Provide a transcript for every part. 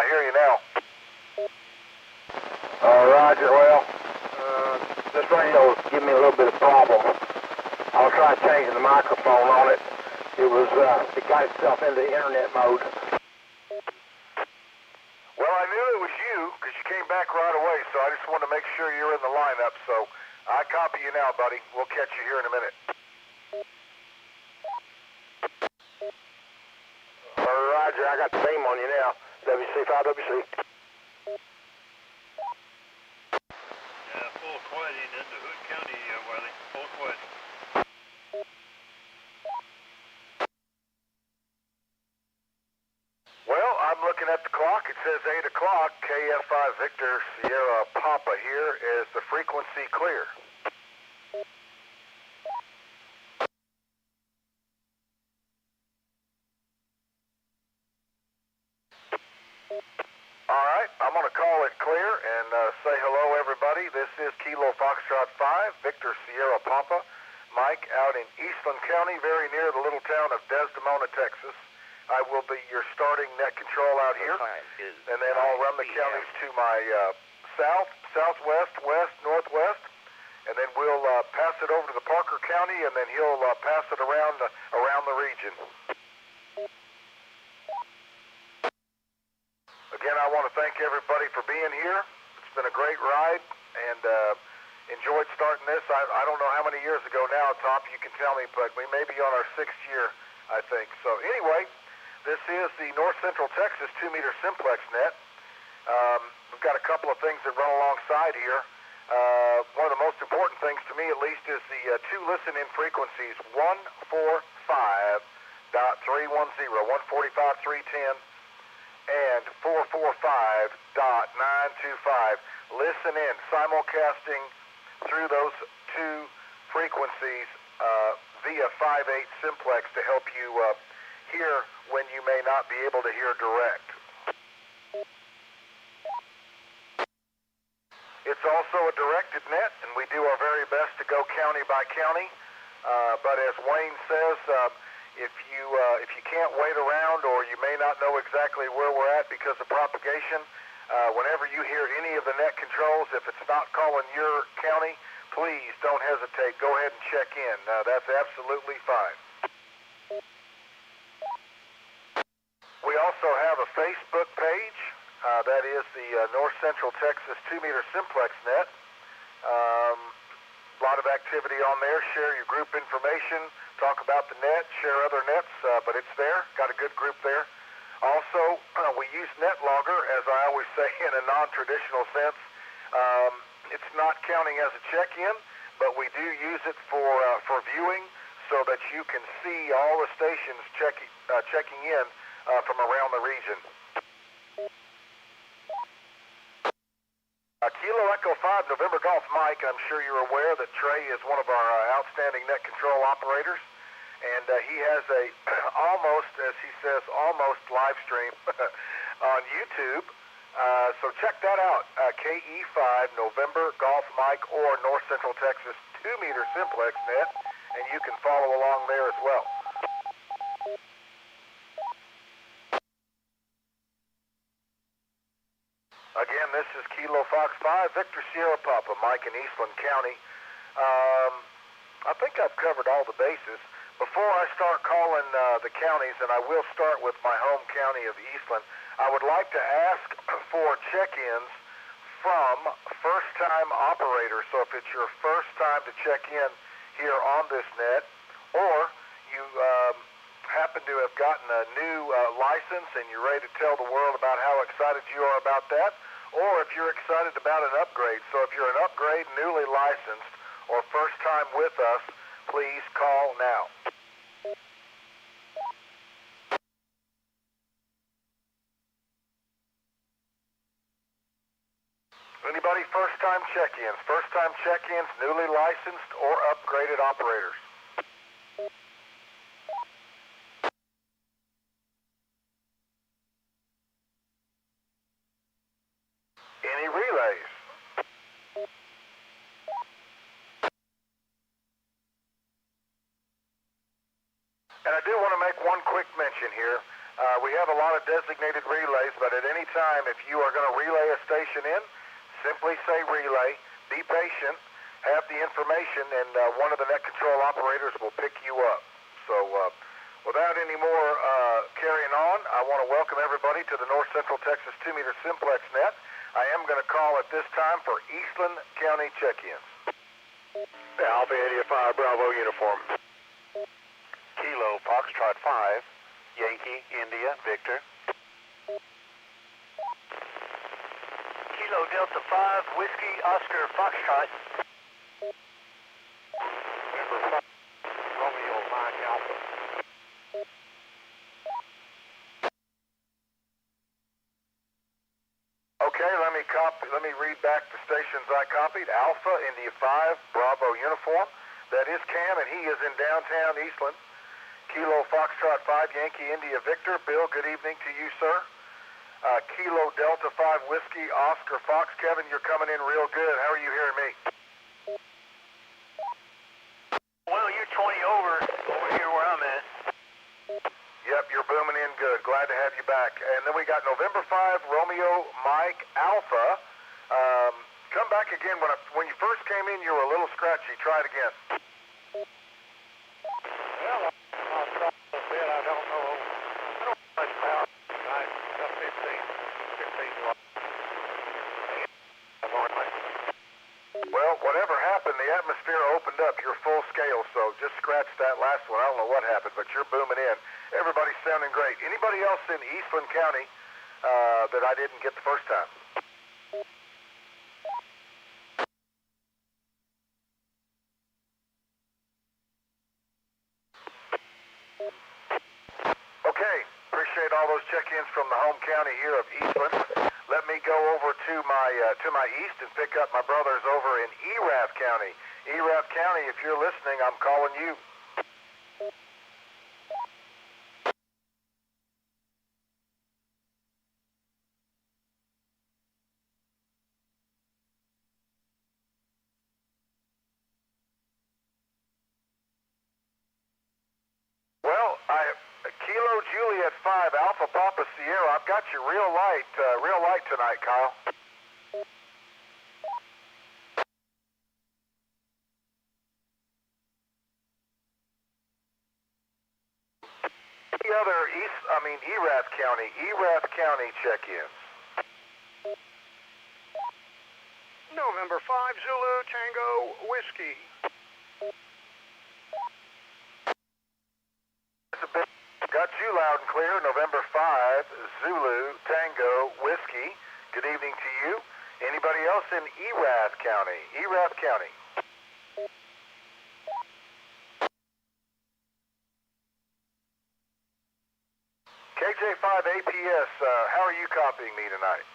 I hear you now. Roger. Well, this radio's giving me a little bit of problem. I was trying changing the microphone on it. It got itself into internet mode. Well, I knew it was you because you came back right away, so I just wanted to make sure you're in the lineup. So I copy you now, buddy. We'll catch you here in a minute. Roger, I got the beam on you now. WC5WC. Full quiet into Hood County, Wiley. Full quiet. Well, I'm looking at the clock. It says 8 o'clock. KF5 Victor Sierra Papa here. Is the frequency clear? All right, I'm going to call it clear and say hello, everybody. This is Kilo Foxtrot 5, Victor Sierra Papa. Mike out in Eastland County, very near the little town of Desdemona, Texas. I will be your starting net control out here, and then I'll run the counties to my south, southwest, west, northwest, and then we'll pass it over to the Parker County, and then he'll pass it around the region. Again, I want to thank everybody for being here. It's been a great ride, and enjoyed starting this. I don't know how many years ago now, Top, you can tell me, but we may be on our 6th year, I think. So anyway, this is the North Central Texas 2-meter Simplex net. We've got a couple of things that run alongside here. One of the most important things to me, at least, is the two listen-in frequencies, 145.310, 145.310, and 445.925. Listen in, simulcasting through those two frequencies via 5/8 Simplex to help you hear when you may not be able to hear direct. It's also a directed net, and we do our very best to go county by county. But as Wayne says, if you can't wait around, or you may not know exactly where we're at because of propagation, whenever you hear any of the net controls, if it's not calling your county, please don't hesitate. Go ahead and check in. That's absolutely fine. We also have a Facebook page. That is the North Central Texas 2-meter Simplex net. A lot of activity on there. Share your group information, talk about the net, share other nets, but it's there. Got a good group there. Also, we use NetLogger, as I always say, in a non-traditional sense. It's not counting as a check-in, but we do use it for viewing so that you can see all the stations checking in from around the region. Kilo Echo 5, November Golf Mike, I'm sure you're aware that Trey is one of our outstanding net control operators, and he has a almost, as he says, almost live stream on YouTube. So check that out, KE5, November Golf Mike, or North Central Texas 2-meter Simplex net, and you can follow along there as well. Again, this is Kilo Fox 5, Victor Sierra Papa, Mike in Eastland County. I think I've covered all the bases. Before I start calling the counties, and I will start with my home county of Eastland, I would like to ask for check-ins from first-time operators. So if it's your first time to check in here on this net, or you happen to have gotten a new license and you're ready to tell the world about how excited you are about that, or if you're excited about an upgrade. So if you're an upgrade, newly licensed, or first time with us, please call now. Anybody first-time check-ins? First-time check-ins, newly licensed, or upgraded operators? Any relays? And I do want to make one quick mention here. We have a lot of designated relays, but at any time, if you are going to relay a station in, simply say relay, be patient, have the information, and one of the net control operators will pick you up. So without any more carrying on, I want to welcome everybody to the North Central Texas 2-meter Simplex net. I am going to call at this time for Eastland County check-ins. Alpha India 5 Bravo uniform. Kilo Foxtrot 5, Yankee India Victor. Kilo Delta 5, Whiskey Oscar Foxtrot. Number 5, Romeo Mike Alpha. Okay, let me read back the stations I copied. Alpha India 5 Bravo uniform. That is Cam, and he is in downtown Eastland. Kilo Foxtrot 5 Yankee India Victor. Bill, good evening to you, sir. Kilo Delta 5 Whiskey Oscar Fox. Kevin, you're coming in real good. How are you hearing me? Well, you're 20 over here where I'm at. Yep, you're booming in good. Glad to have you back. And then we got November 5 Romeo Mike Alpha. Come back again. When you first came in, you were a little scratchy. Try it again. Well, I'll try a little bit. I don't know much power tonight. About 15 watts. Well, whatever happened, the atmosphere opened up. You're full scale, so just scratch that last one. I don't know what happened, but you're booming in. Everybody's sounding great. Anybody else in Eastland County that I didn't get the first time? Okay, appreciate all those check-ins from the home county here of Eastland. Let me go over to my east and pick up my brothers over in Erath County. Erath County, if you're listening, I'm calling you. Well, Kilo Juliet 5 Alpha Papa Sierra. I've got you real light tonight, Kyle. Any other Erath County check-ins? November 5 Zulu Tango Whiskey. Got you loud and clear. November 5 Zulu Tango Whiskey. Good evening to you. Anybody else in Erath County? Erath County. KJ5 APS, how are you copying me tonight?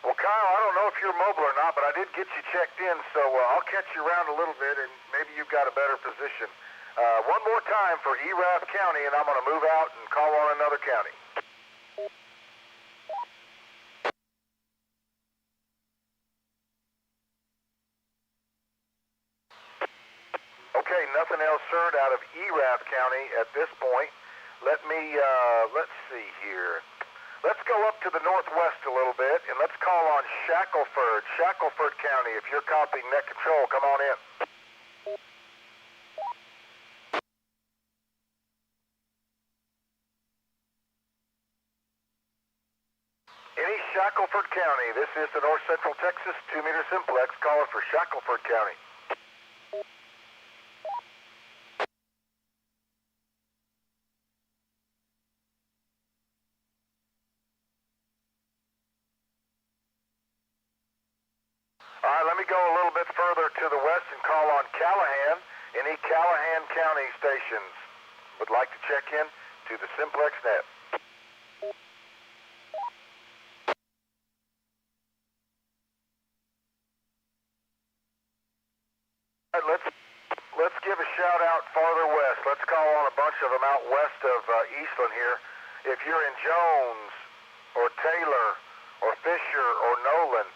Well, Kyle, I don't know if you're mobile or not, but I did get you checked in, so I'll catch you around a little bit, and maybe you've got a better position. One more time for Erath County, and I'm going to move out and call on another county. Okay, nothing else heard out of Erath County at this point. Let's see here. Let's go up to the northwest a little bit, and let's call on Shackelford County. If you're copying net control, come on in. Any Shackelford County, this is the North Central Texas 2-meter Simplex calling for Shackelford County. All right, let me go a little bit further to the west and call on Callahan. Any Callahan County stations would like to check in to the Simplex net. All right, let's give a shout out farther west. Let's call on a bunch of them out west of Eastland here. If you're in Jones or Taylor or Fisher or Nolan,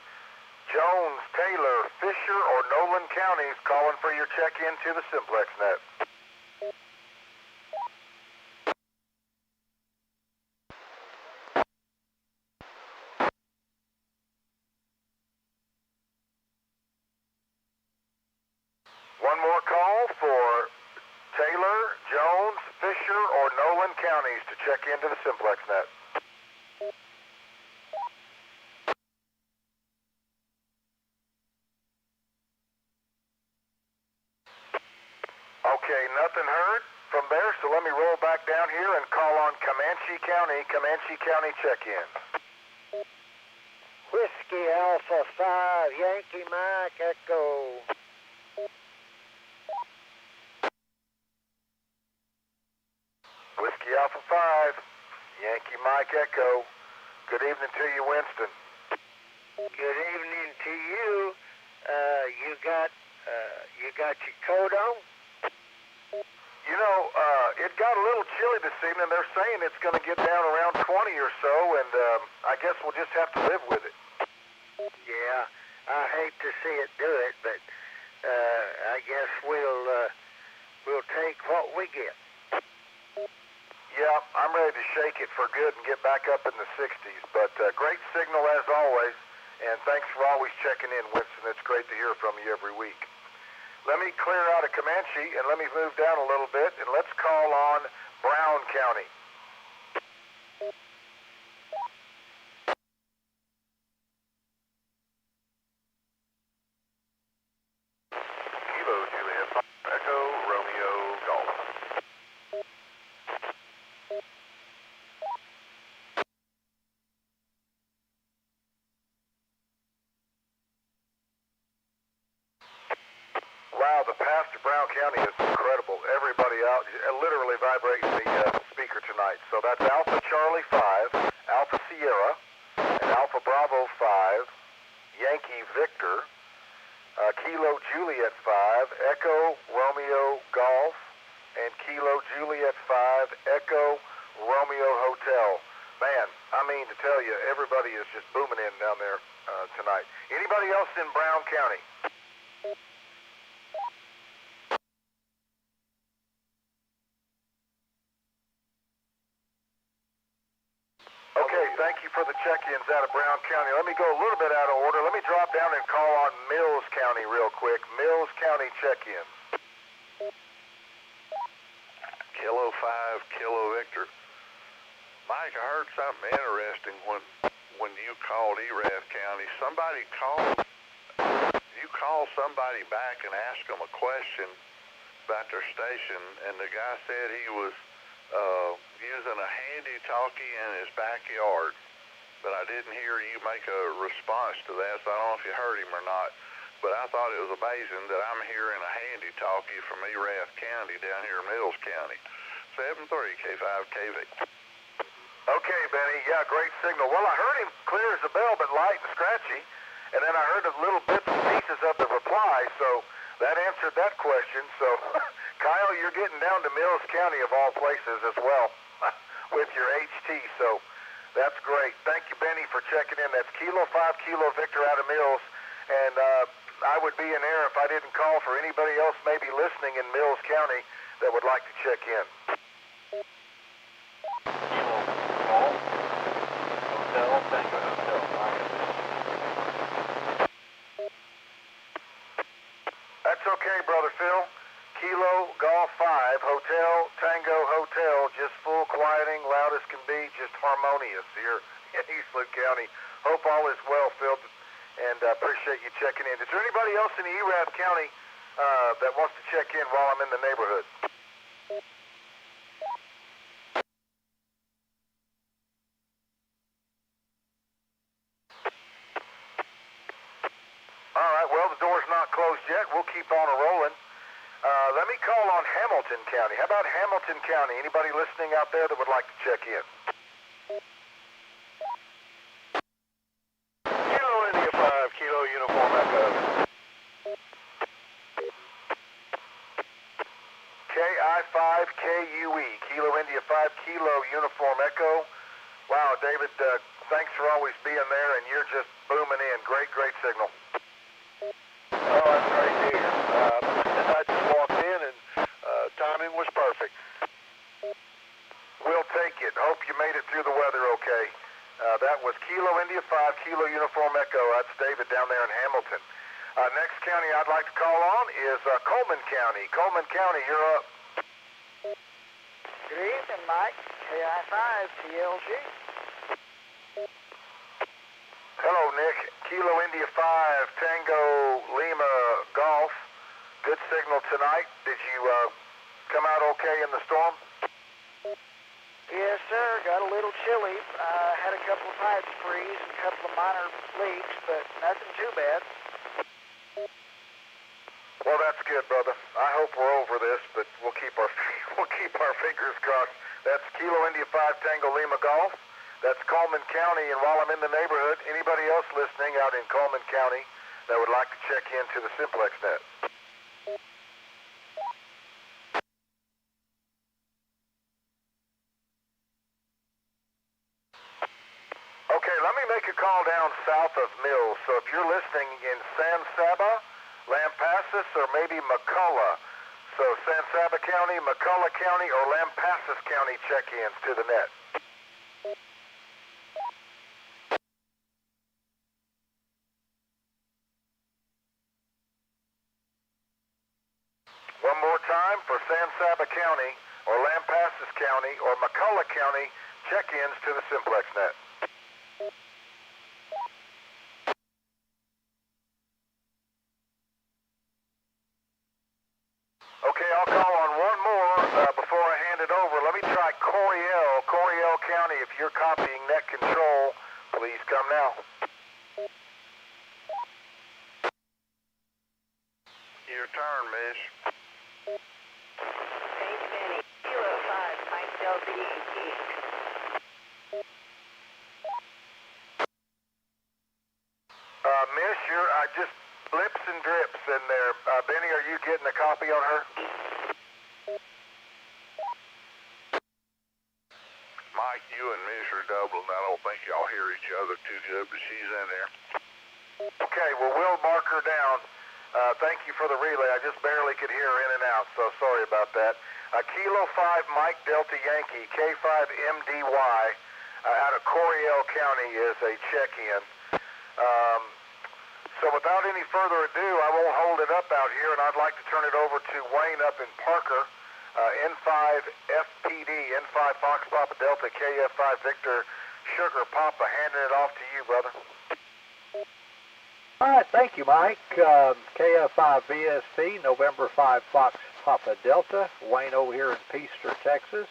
Jones, Taylor, Fisher, or Nolan counties calling for your check-in to the Simplex net. One more call for Taylor, Jones, Fisher, or Nolan counties to check into the Simplex net. Okay, nothing heard from there, so let me roll back down here and call on Comanche County check-in. Whiskey Alpha 5, Yankee Mike Echo. Whiskey Alpha 5, Yankee Mike Echo. Good evening to you, Winston. Good evening to you. You got your coat on? You know, it got a little chilly this evening. They're saying it's going to get down around 20 or so, and I guess we'll just have to live with it. Yeah, I hate to see it do it, but I guess we'll take what we get. Yeah, I'm ready to shake it for good and get back up in the 60s. But great signal as always, and thanks for always checking in, Winston. It's great to hear from you every week. Let me clear out of Comanche, and let me move down a little bit, and let's call on Brown County. Kilo Juliet Echo Romeo Golf. Wow, the path to Brown County is incredible. Everybody out literally vibrating the speaker tonight. So that's Alpha Charlie 5, Alpha Sierra, and Alpha Bravo 5, Yankee Victor, Kilo Juliet 5, Echo Romeo Golf, and Kilo Juliet 5, Echo Romeo Hotel. Man, I mean to tell you, everybody is just booming in down there tonight. Anybody else in Brown County? Okay, thank you for the check-ins out of Brown County. Let me go a little bit out of order. Let me drop down and call on Mills County real quick. Mills County check-in. Kilo 5, Kilo Victor. Mike, I heard something interesting when you called Erath County. You called somebody back and asked them a question about their station, and the guy said he was using a handy-talkie in his backyard, but I didn't hear you make a response to that, so I don't know if you heard him or not, but I thought it was amazing that I'm hearing a handy-talkie from Erath County down here in Mills County. 73K5KV. Okay, Benny. Yeah, great signal. Well, I heard him clear as a bell, but light and scratchy, and then I heard the little bits and pieces of the reply, so that answered that question. So, Kyle, you're getting down to Mills County of all places as well with your HT, so that's great. Thank you, Benny, for checking in. That's Kilo 5, Kilo Victor out of Mills, and I would be in error if I didn't call for anybody else maybe listening in Mills County that would like to check in. Hotel, Tango Hotel. That's okay, Brother Phil. Kilo Golf 5, Hotel, Tango Hotel, just full quieting, loud as can be, just harmonious here in Eastland County. Hope all is well, Phil, and appreciate you checking in. Is there anybody else in Erath County that wants to check in while I'm in the neighborhood? All right, well, the door's not closed yet. We'll keep on a-rolling. Let me call on Hamilton County. How about Hamilton County? Anybody listening out there that would like to check in? Kilo India 5, Kilo Uniform Echo. KI5KUE, Kilo India 5, Kilo Uniform Echo. Wow, David, Thanks for always being there, and you're just booming in. Great, great signal. Oh, that's great to hear. I just walked in, and timing was perfect. We'll take it. Hope you made it through the weather okay. That was Kilo India 5, Kilo Uniform Echo. That's David down there in Hamilton. Next county I'd like to call on is Coleman County. Coleman County, you're up. Good evening, Mike. KI5 TLG. Hello, Nick. Kilo India 5, Tango Lima Golf. Good signal tonight. Did you come out okay in the storm? Yes, sir. Got a little chilly. Had a couple of pipes freeze and a couple of minor leaks, but nothing too bad. Well, that's good, brother. I hope we're over this, but we'll keep our fingers crossed. That's Kilo India 5 Tango Lima Golf. That's Coleman County, and while I'm in the neighborhood, anybody else listening out in Coleman County that would like to check into the Simplex net? Okay, let me make a call down south of Mills. So if you're listening in San Saba, Lampasas, or maybe McCullough, so San Saba County, McCullough County, or Lampasas County check-ins to the net. One more time for San Saba County, or Lampasas County, or McCullough County check-ins to the Simplex net. Okay, I'll call on one more before I hand it over. Let me try Coryell County. If you're copying net control, please come now. Your turn, Miss. Thanks, Benny. Kilo 5, Mike Delta Yankee. Miss, I just blips and drips in there. Benny, are you getting a copy on her? Mike, you and Miss are doubling. I don't think y'all hear each other too good, but she's in there. Okay, well, we'll mark her down. Thank you for the relay. I just barely could hear her in and out, so sorry about that. Kilo 5 Mike Delta Yankee, K5MDY, out of Coryell County is a check-in. So without any further ado, I won't hold it up out here, and I'd like to turn it over to Wayne up in Parker, N5 FPD, N5 Fox Papa Delta, KF5 Victor Sugar Papa, handing it off to you, brother. All right, thank you, Mike. KF5 BST, November 5 Fox Papa Delta, Wayne over here in Peaster, Texas.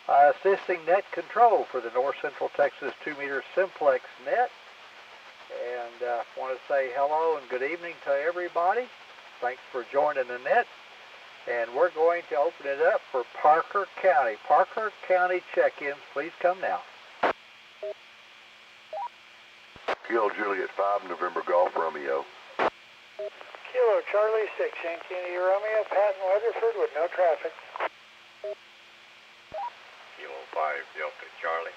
Assisting net control for the North Central Texas 2-meter Simplex net. And want to say hello and good evening to everybody. Thanks for joining the net. And we're going to open it up for Parker County. Parker County check-ins, please come now. Kilo Juliet 5, November Golf Romeo. Kilo Charlie 6, Yankee India Romeo, Patton Weatherford with no traffic. Kilo 5, Delta Charlie.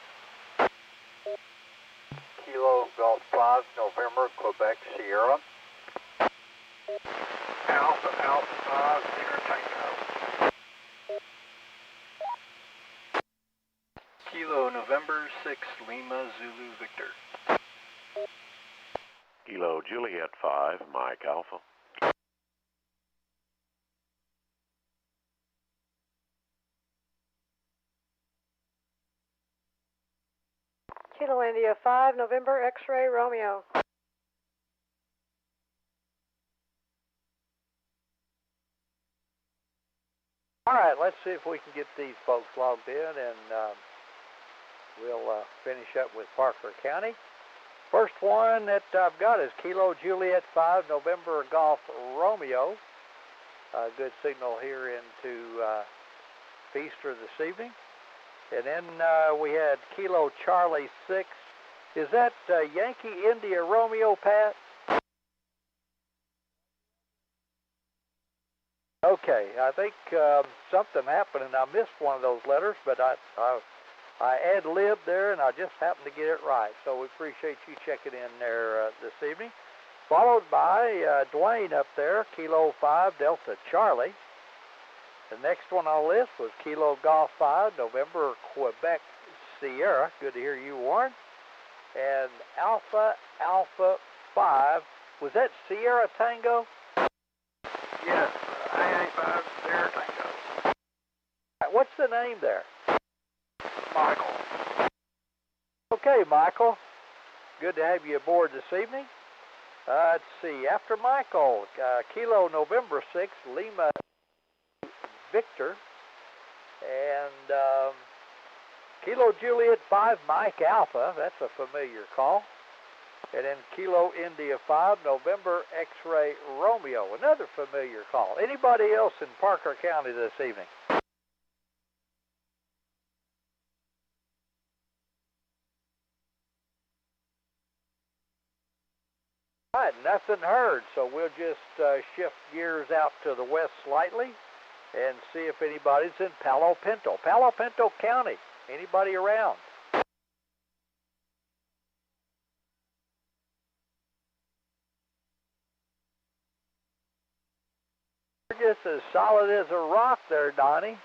Kilo Golf 5, November, Quebec, Sierra. Alpha 5, Zero Tango. Kilo November 6, Lima, Zulu, Victor. Kilo Juliet 5, Mike Alpha. Kilo India 5, November X-ray Romeo. All right, let's see if we can get these folks logged in, and we'll finish up with Parker County. First one that I've got is Kilo Juliet 5, November Golf Romeo. Good signal here into Feaster this evening. And then we had Kilo Charlie 6. Is that Yankee India Romeo, Pat? Okay, I think something happened and I missed one of those letters, but I I ad-libbed there, and I just happened to get it right. So we appreciate you checking in there this evening. Followed by Dwayne up there, Kilo 5 Delta Charlie. The next one on the list was Kilo Golf 5 November Quebec Sierra. Good to hear you, Warren. And Alpha 5. Was that Sierra Tango? Yes, AA5 Sierra Tango. What's the name there? Michael. Okay, Michael. Good to have you aboard this evening. Let's see. After Michael, Kilo November 6, Lima Victor. And Kilo Juliet 5, Mike Alpha. That's a familiar call. And then Kilo India 5, November X-Ray Romeo. Another familiar call. Anybody else in Parker County this evening? All right, nothing heard, so we'll just shift gears out to the west slightly and see if anybody's in Palo Pinto. Palo Pinto County. Anybody around? You're just as solid as a rock there, Donnie.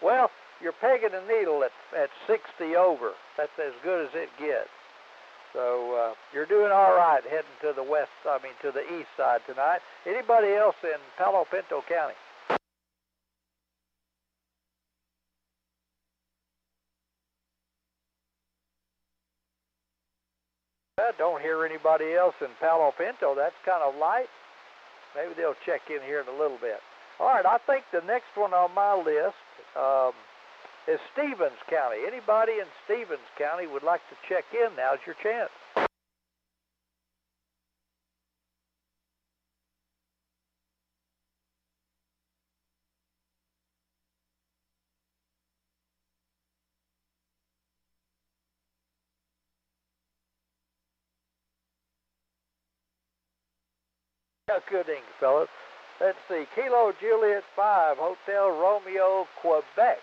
Well, you're pegging a needle at 60 over. That's as good as it gets. So you're doing all right heading to the west, to the east side tonight. Anybody else in Palo Pinto County? I don't hear anybody else in Palo Pinto. That's kind of light. Maybe they'll check in here in a little bit. All right, I think the next one on my list is Stevens County. Anybody in Stevens County would like to check in, now's your chance. Good evening, fellas. Let's see, Kilo Juliet 5, Hotel Romeo, Quebec.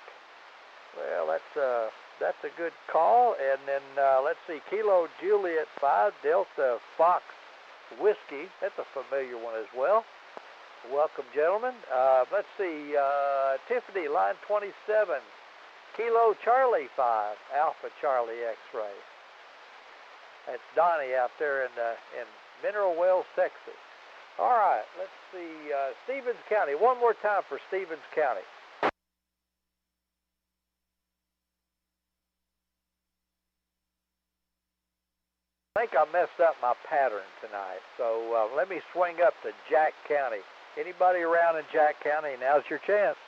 Well, that's a good call. And then let's see, Kilo Juliet 5, Delta Fox Whiskey. That's a familiar one as well. Welcome, gentlemen. Let's see, Tiffany, line 27, Kilo Charlie 5, Alpha Charlie X-Ray. That's Donnie out there in Mineral Wells, Texas. All right, let's see, Stevens County. One more time for Stevens County. I think I messed up my pattern tonight, so let me swing up to Jack County. Anybody around in Jack County, now's your chance.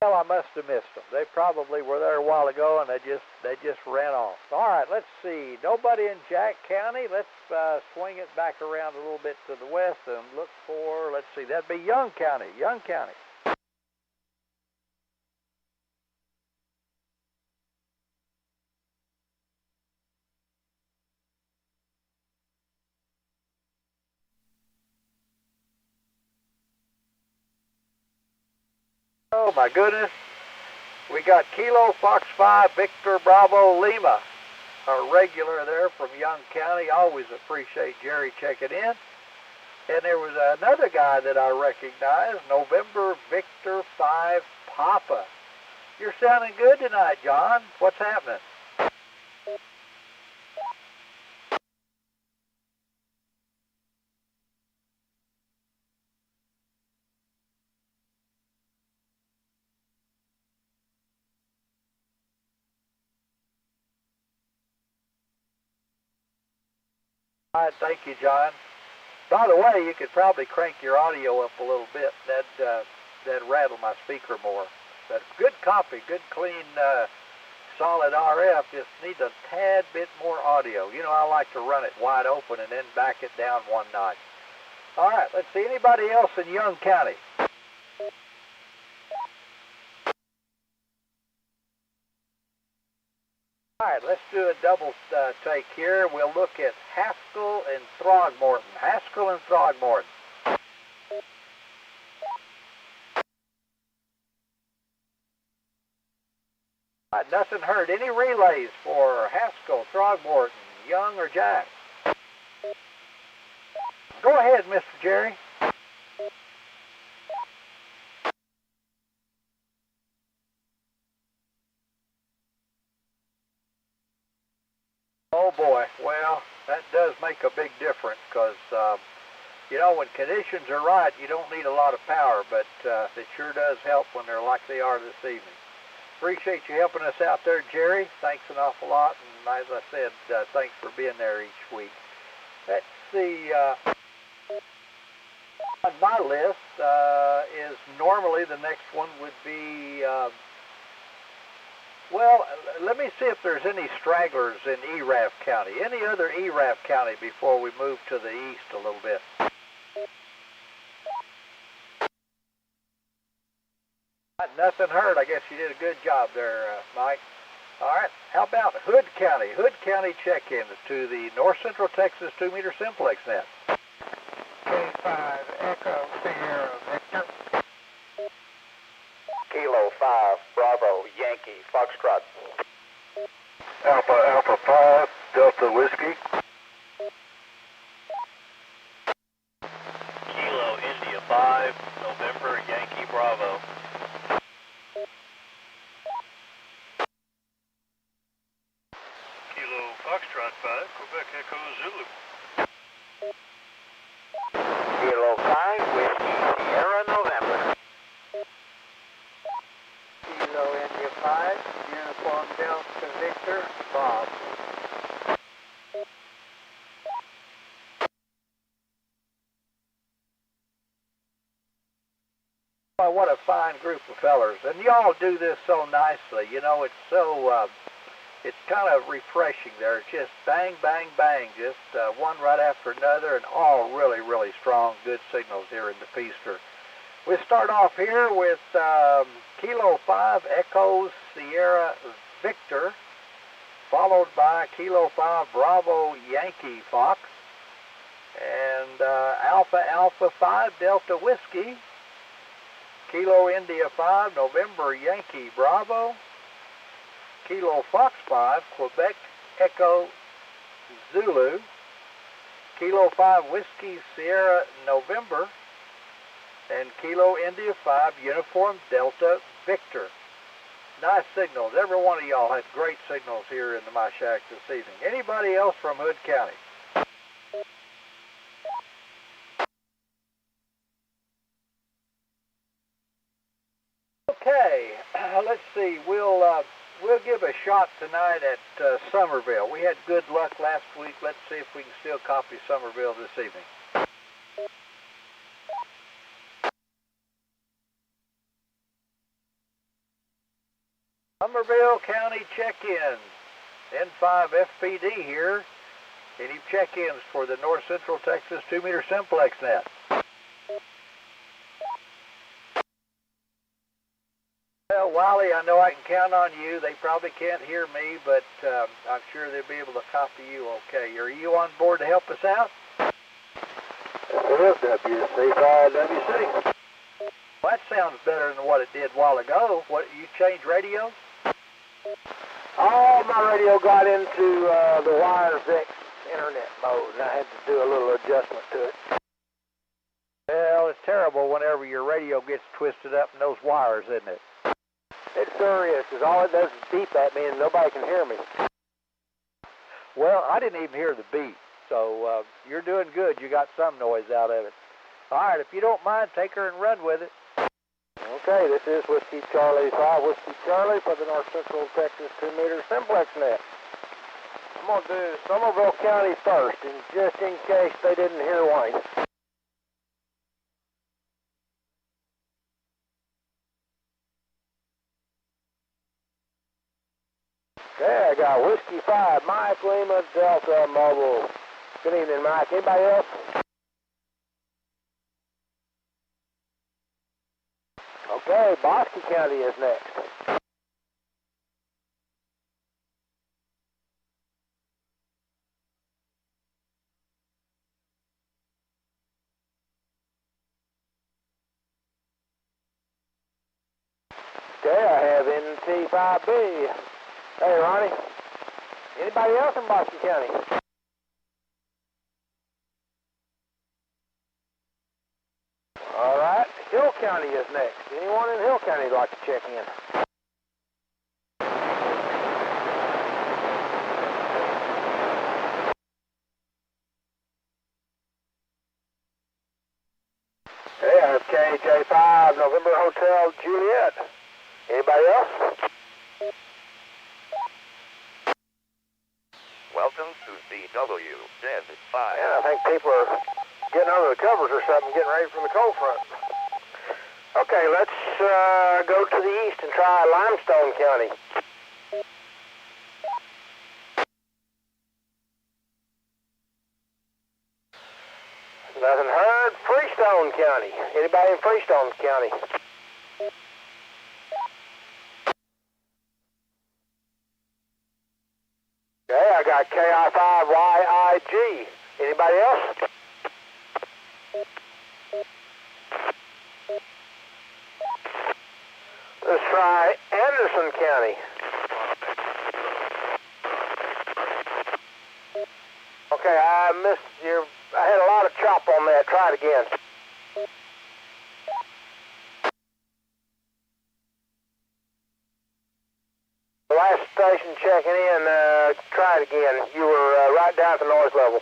Well, I must have missed them. They probably were there a while ago, and they just ran off. All right, let's see. Nobody in Jack County. Let's swing it back around a little bit to the west and look for, let's see, that'd be Young County. Young County. Oh, my goodness. We got Kilo Fox 5, Victor Bravo Lima, a regular there from Young County. Always appreciate Jerry checking in. And there was another guy that I recognized, November Victor 5 Papa. You're sounding good tonight, John. What's happening? All right, thank you, John. By the way, you could probably crank your audio up a little bit. That'd rattle my speaker more. But good copy, good clean, solid RF. Just needs a tad bit more audio. You know, I like to run it wide open and then back it down one notch. All right, let's see. Anybody else in Young County? All right, let's do a double take here. We'll look at Haskell and Throgmorton. Haskell and Throgmorton. All right, nothing heard. Any relays for Haskell, Throgmorton, Young, or Jack? Go ahead, Mr. Jerry. Oh boy, well, that does make a big difference because, you know, when conditions are right, you don't need a lot of power, but it sure does help when they're like they are this evening. Appreciate you helping us out there, Jerry. Thanks an awful lot, and as I said, thanks for being there each week. Let's see, on my list is normally the next one would be, well, let me see if there's any stragglers in ERAF County. Any other ERAF County before we move to the east a little bit? Nothing heard. I guess you did a good job there, Mike. All right, how about Hood County? Hood County check-in to the North Central Texas 2-meter Simplex net. K5 Echo Sierra Victor. Kilo 5, Bravo, Yankee, Foxtrot. Alpha 5, Delta Whiskey. Kilo India 5, November, Yankee, Bravo. Kilo Foxtrot 5, Quebec Echo Zulu. Kilo 5 Whiskey Sierra November. Kilo India 5 Uniform Delta Victor Bob. Well, what a fine group of fellers. And y'all do this so nicely. You know, it's so, it's kind of refreshing there. It's just bang, bang, bang, just one right after another, and all really, really strong, good signals here in the Feaster. We start off here with Kilo 5 Echo Sierra Victor, followed by Kilo 5 Bravo Yankee Fox, and Alpha 5 Delta Whiskey, Kilo India 5 November Yankee Bravo, Kilo Fox 5 Quebec Echo Zulu, Kilo 5 Whiskey Sierra November, and Kilo India 5 Uniform Delta Victor. Nice signals. Every one of y'all had great signals here in my shack this evening. Anybody else from Hood County? Okay, let's see. We'll give a shot tonight at Somerville. We had good luck last week. Let's see if we can still copy Somerville this evening. Somerville County check-in. N5 FPD here. Any check-ins for the North Central Texas 2-meter Simplex net? Well, Wiley, I know I can count on you. They probably can't hear me, but I'm sure they'll be able to copy you okay. Are you on board to help us out? Yes, WC5WC. Well, that sounds better than what it did a while ago. What, you changed radios? Oh, my radio got into the Wires X internet mode, and I had to do a little adjustment to it. Well, it's terrible whenever your radio gets twisted up in those wires, isn't it? It sure is, because all it does is beep at me, and nobody can hear me. Well, I didn't even hear the beep, so you're doing good. You got some noise out of it. All right, if you don't mind, take her and run with it. Okay, this is Whiskey Charlie 5, Whiskey Charlie for the North Central Texas 2-meter Simplex net. I'm going to do Somerville County first, and just in case they didn't hear Wayne. Okay, I got Whiskey 5, Mike Lima Delta Mobile. Good evening, Mike. Anybody else? Okay, Bosque County is next. Okay, I have NT5B. Hey, Ronnie. Anybody else in Boston County? All right, Hill County is next. Anyone in Hill County would like to check in? Hey, I have KJ5, November Hotel Juliet. Anybody else? Welcome to CW Dead 5. Yeah, I think people are getting under the covers or something, getting ready from the cold front. Okay, let's go to the east and try Limestone County. Nothing heard. Freestone County. Anybody in Freestone County? Okay, I got KI5YIG. Anybody else? Let's try Anderson County. Okay, I missed your... I had a lot of chop on that. Try it again. The last station checking in, try it again. You were right down at the noise level.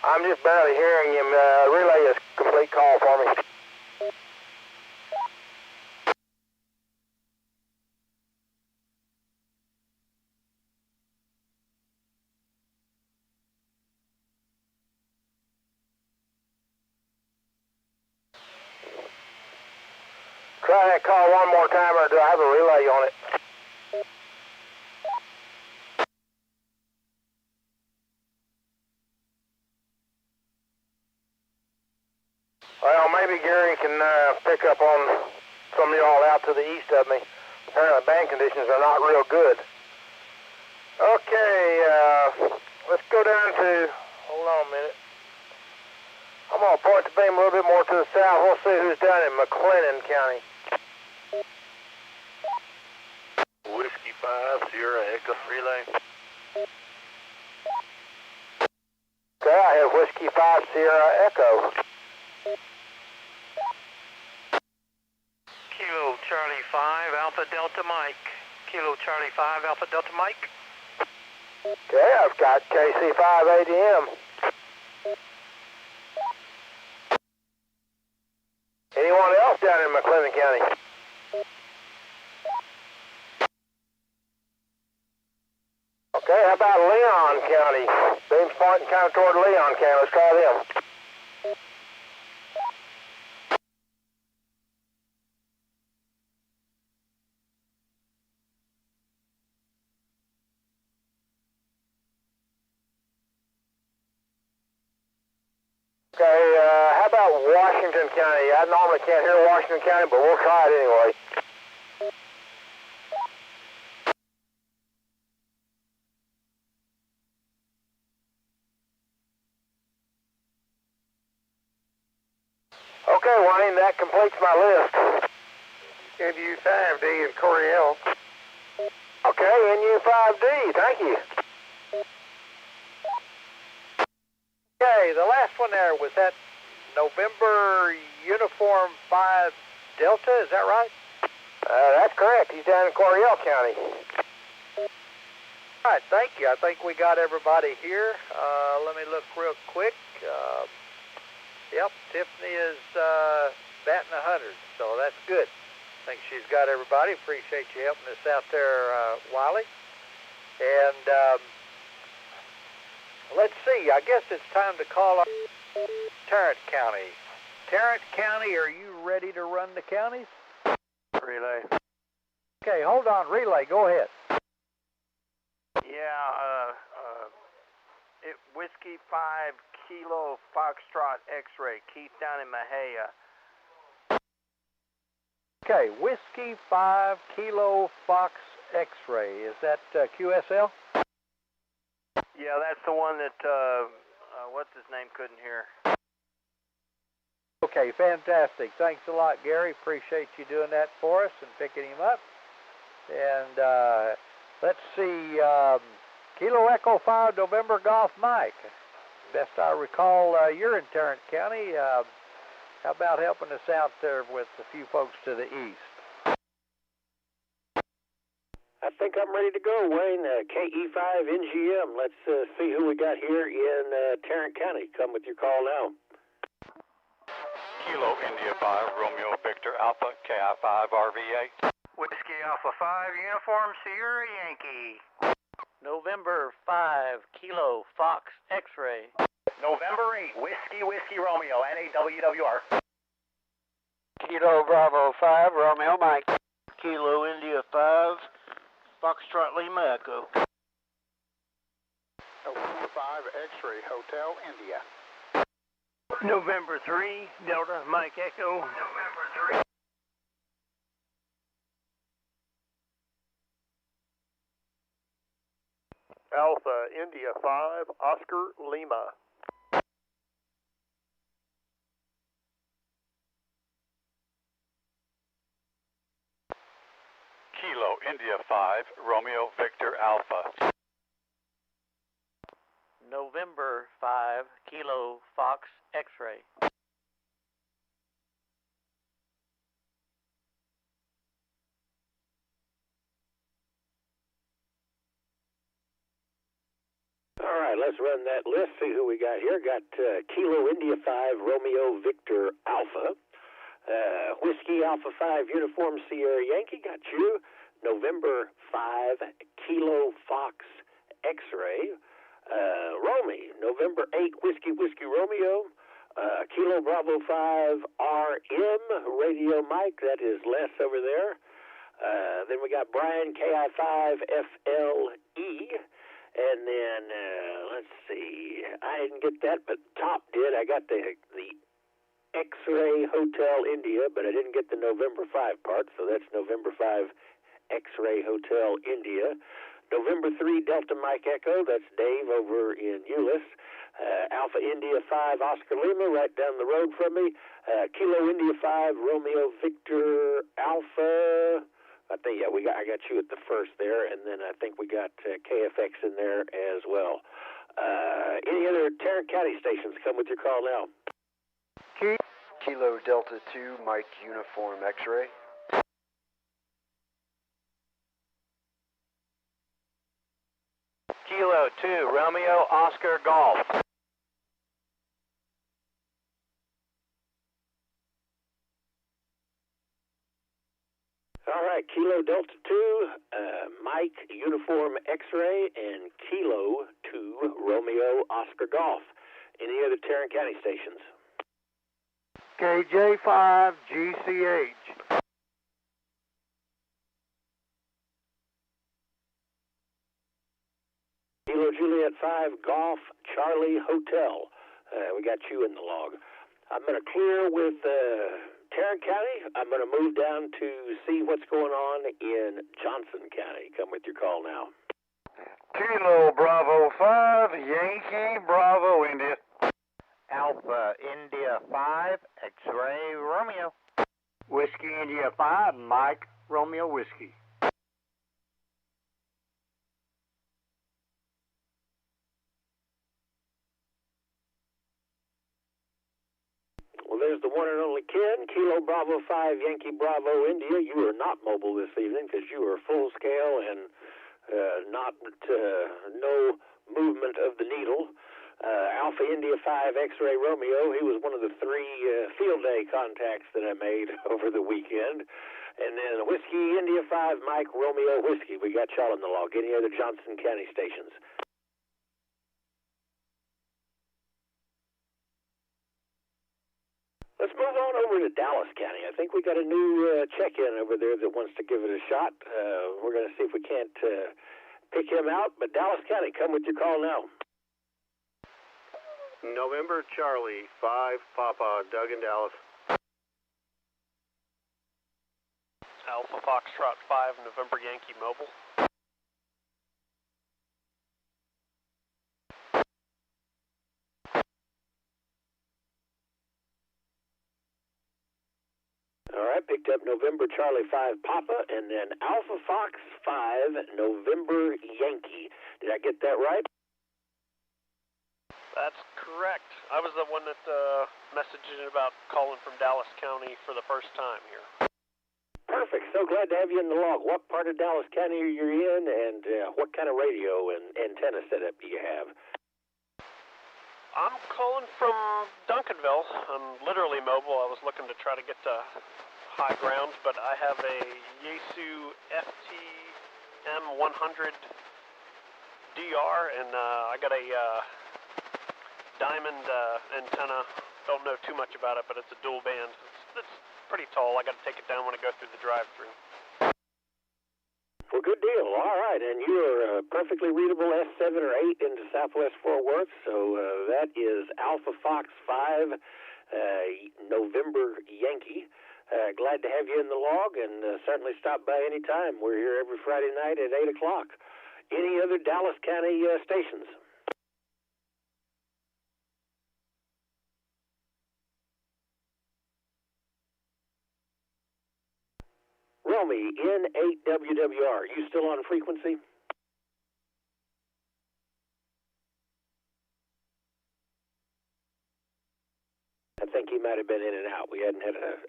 I'm just barely hearing him. Relay a complete call for me. Try that call one more time, or do I have a relay on it? Well, maybe Gary can pick up on some of y'all out to the east of me. Apparently band conditions are not real good. Okay, let's go down to, hold on a minute. I'm going to point the beam a little bit more to the south. We'll see who's down in McLennan County. Whiskey 5, Sierra Echo relay. Okay, I have Whiskey 5, Sierra Echo. Kilo Charlie 5, Alpha Delta Mike. Kilo Charlie 5, Alpha Delta Mike. Okay, I've got KC5ADM. Anyone else down in McLennan County? Okay, how about Leon County? Beam's pointing kind of toward Leon County. Let's try them. Okay, how about Washington County? I normally can't hear Washington County, but we'll try it anyway. Okay, Wayne, that completes my list. NU5D and Coriel. Okay, NU5D, thank you. Okay, the last one there was that November Uniform 5 Delta, is that right? That's correct. He's down in Coriel County. All right, thank you. I think we got everybody here. Let me look real quick. Yep, Tiffany is batting 100, so that's good. I think she's got everybody. Appreciate you helping us out there, Wiley. And let's see, I guess it's time to call our Tarrant County. Tarrant County, are you ready to run the counties? Relay. Okay, hold on, relay, go ahead. Yeah, Whiskey 5, Kilo Foxtrot X-Ray, Keith down in Mahia. Okay, Whiskey 5 Kilo Fox X-Ray, is that QSL? Yeah, that's the one that, what's his name couldn't hear. Okay, fantastic. Thanks a lot, Gary. Appreciate you doing that for us and picking him up. And let's see, Kilo Echo 5 November Golf Mike. Best I recall, you're in Tarrant County. How about helping us out there with a few folks to the east? I think I'm ready to go, Wayne. KE5 NGM. Let's see who we got here in Tarrant County. Come with your call now. Kilo India 5 Romeo Victor Alpha KI5 RVA. Whiskey Alpha 5 Uniform Sierra Yankee. November 5 Kilo Fox X-Ray. November 8 Whiskey Romeo NAWWR. Kilo Bravo 5 Romeo Mike. Kilo India 5 Foxtrot Lima Echo. November 5 X-Ray Hotel India. November 3 Delta Mike Echo. November 3. Alpha India 5 Oscar Lima. Kilo India 5 Romeo Victor Alpha. November 5 Kilo Fox X-Ray. All right, let's run that list, see who we got here. Got Kilo India 5 Romeo Victor Alpha. Whiskey Alpha 5 Uniform Sierra Yankee, got you. November 5 Kilo Fox X-Ray. Romy, November 8 Whiskey Romeo. Kilo Bravo 5 RM Radio Mike, that is Les over there. Then we got Brian KI5 FLE. And then, let's see, I didn't get that, but Top did. I got the X-Ray Hotel India, but I didn't get the November 5 part, so that's November 5 X-Ray Hotel India. November 3 Delta Mike Echo, that's Dave over in Euless. Alpha India 5 Oscar Lima, right down the road from me. Kilo India 5 Romeo Victor Alpha. I think, yeah, I got you at the first there, and then I think we got KFX in there as well. Any other Tarrant County stations? Come with your call now. Kilo Delta 2 Mike Uniform X-Ray. Kilo 2 Romeo Oscar Golf. All right, Kilo Delta 2, Mike Uniform X-Ray, and Kilo 2 Romeo Oscar Golf. Any other Tarrant County stations? KJ5 GCH. Kilo Juliet 5 Golf Charlie Hotel. We got you in the log. I'm going to clear with Tarrant County. I'm going to move down to see what's going on in Johnson County. Come with your call now. Kilo Bravo 5 Yankee Bravo India. Alpha India 5 X-Ray Romeo. Whiskey India 5 Mike Romeo Whiskey. Well, there's the one and only Ken, Kilo Bravo 5 Yankee Bravo India. You are not mobile this evening because you are full scale and no movement of the needle. Alpha India 5 X-Ray Romeo, he was one of the 3 field day contacts that I made over the weekend. And then Whiskey India 5 Mike Romeo Whiskey. We got y'all in the log. Any other Johnson County stations? Let's move on over to Dallas County. I think we got a new check-in over there that wants to give it a shot. We're going to see if we can't pick him out. But Dallas County, come with your call now. November Charlie 5 Papa Doug in Dallas. Alpha Foxtrot 5 November Yankee Mobile. picked up November Charlie 5 Papa, and then Alpha Fox 5 November Yankee. Did I get that right? That's correct. I was the one that messaged you about calling from Dallas County for the first time here. Perfect. So glad to have you in the log. What part of Dallas County are you in, and what kind of radio and antenna setup do you have? I'm calling from Duncanville. I'm literally mobile. I was looking to try to get to high ground, but I have a Yaesu FT-991A and I got a Diamond antenna. Don't know too much about it, but it's a dual band. It's pretty tall. I got to take it down when I go through the drive-thru. Well, good deal. All right, and you're a perfectly readable S7 or 8 into Southwest Fort Worth, so that is Alpha Fox 5 November Yankee. Glad to have you in the log, and certainly stop by any time. We're here every Friday night at 8 o'clock. Any other Dallas County stations? Romy, N8WWR, you still on frequency? I think he might have been in and out. We hadn't had a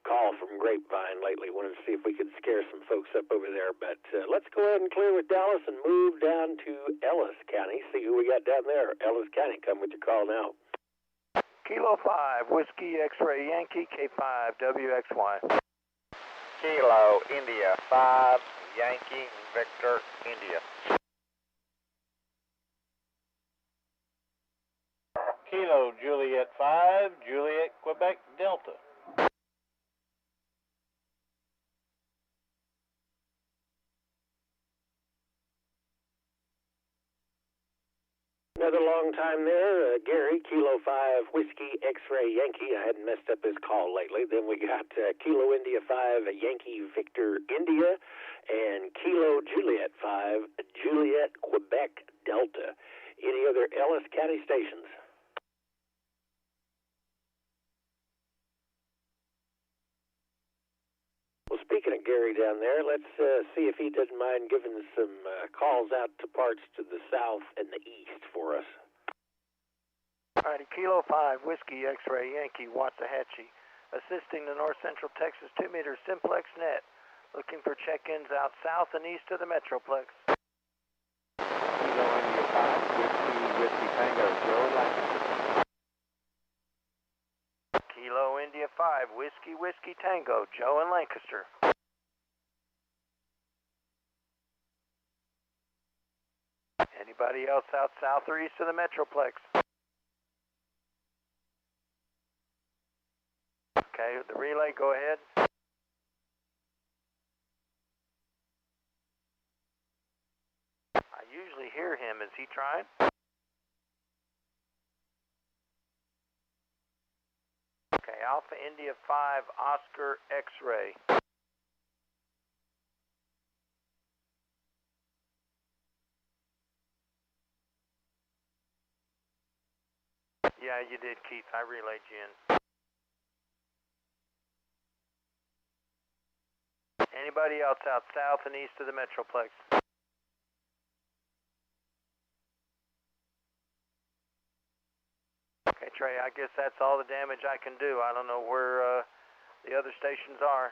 call from Grapevine lately. Wanted to see if we could scare some folks up over there. But let's go ahead and clear with Dallas and move down to Ellis County. See who we got down there. Ellis County, come with your call now. Kilo 5, Whiskey X-Ray Yankee, K5, WXY. Kilo India 5, Yankee Victor India. Kilo Juliet 5, Juliet Quebec Delta. Another long time there, Gary, Kilo 5, Whiskey X-Ray Yankee. I hadn't messed up his call lately. Then we got Kilo India 5, Yankee Victor India, and Kilo Juliet 5, Juliet Quebec Delta. Any other Ellis County stations? Well, speaking of Gary down there, let's see if he doesn't mind giving some calls out to parts to the south and the east for us. Alrighty, Kilo 5, Whiskey X-Ray Yankee, Waxahachie, assisting the North Central Texas 2-meter Simplex net, looking for check-ins out south and east of the Metroplex. Kilo India 5, Whiskey Tango, Joe Lancaster. Kilo India 5, Whiskey Tango, Joe in Lancaster. Anybody else out south or east of the Metroplex? Okay, the relay, go ahead. I usually hear him. Is he trying? Okay, Alpha India 5, Oscar X-Ray. Yeah, you did, Keith. I relayed you in. Anybody else out south and east of the Metroplex? Okay, Trey, I guess that's all the damage I can do. I don't know where the other stations are.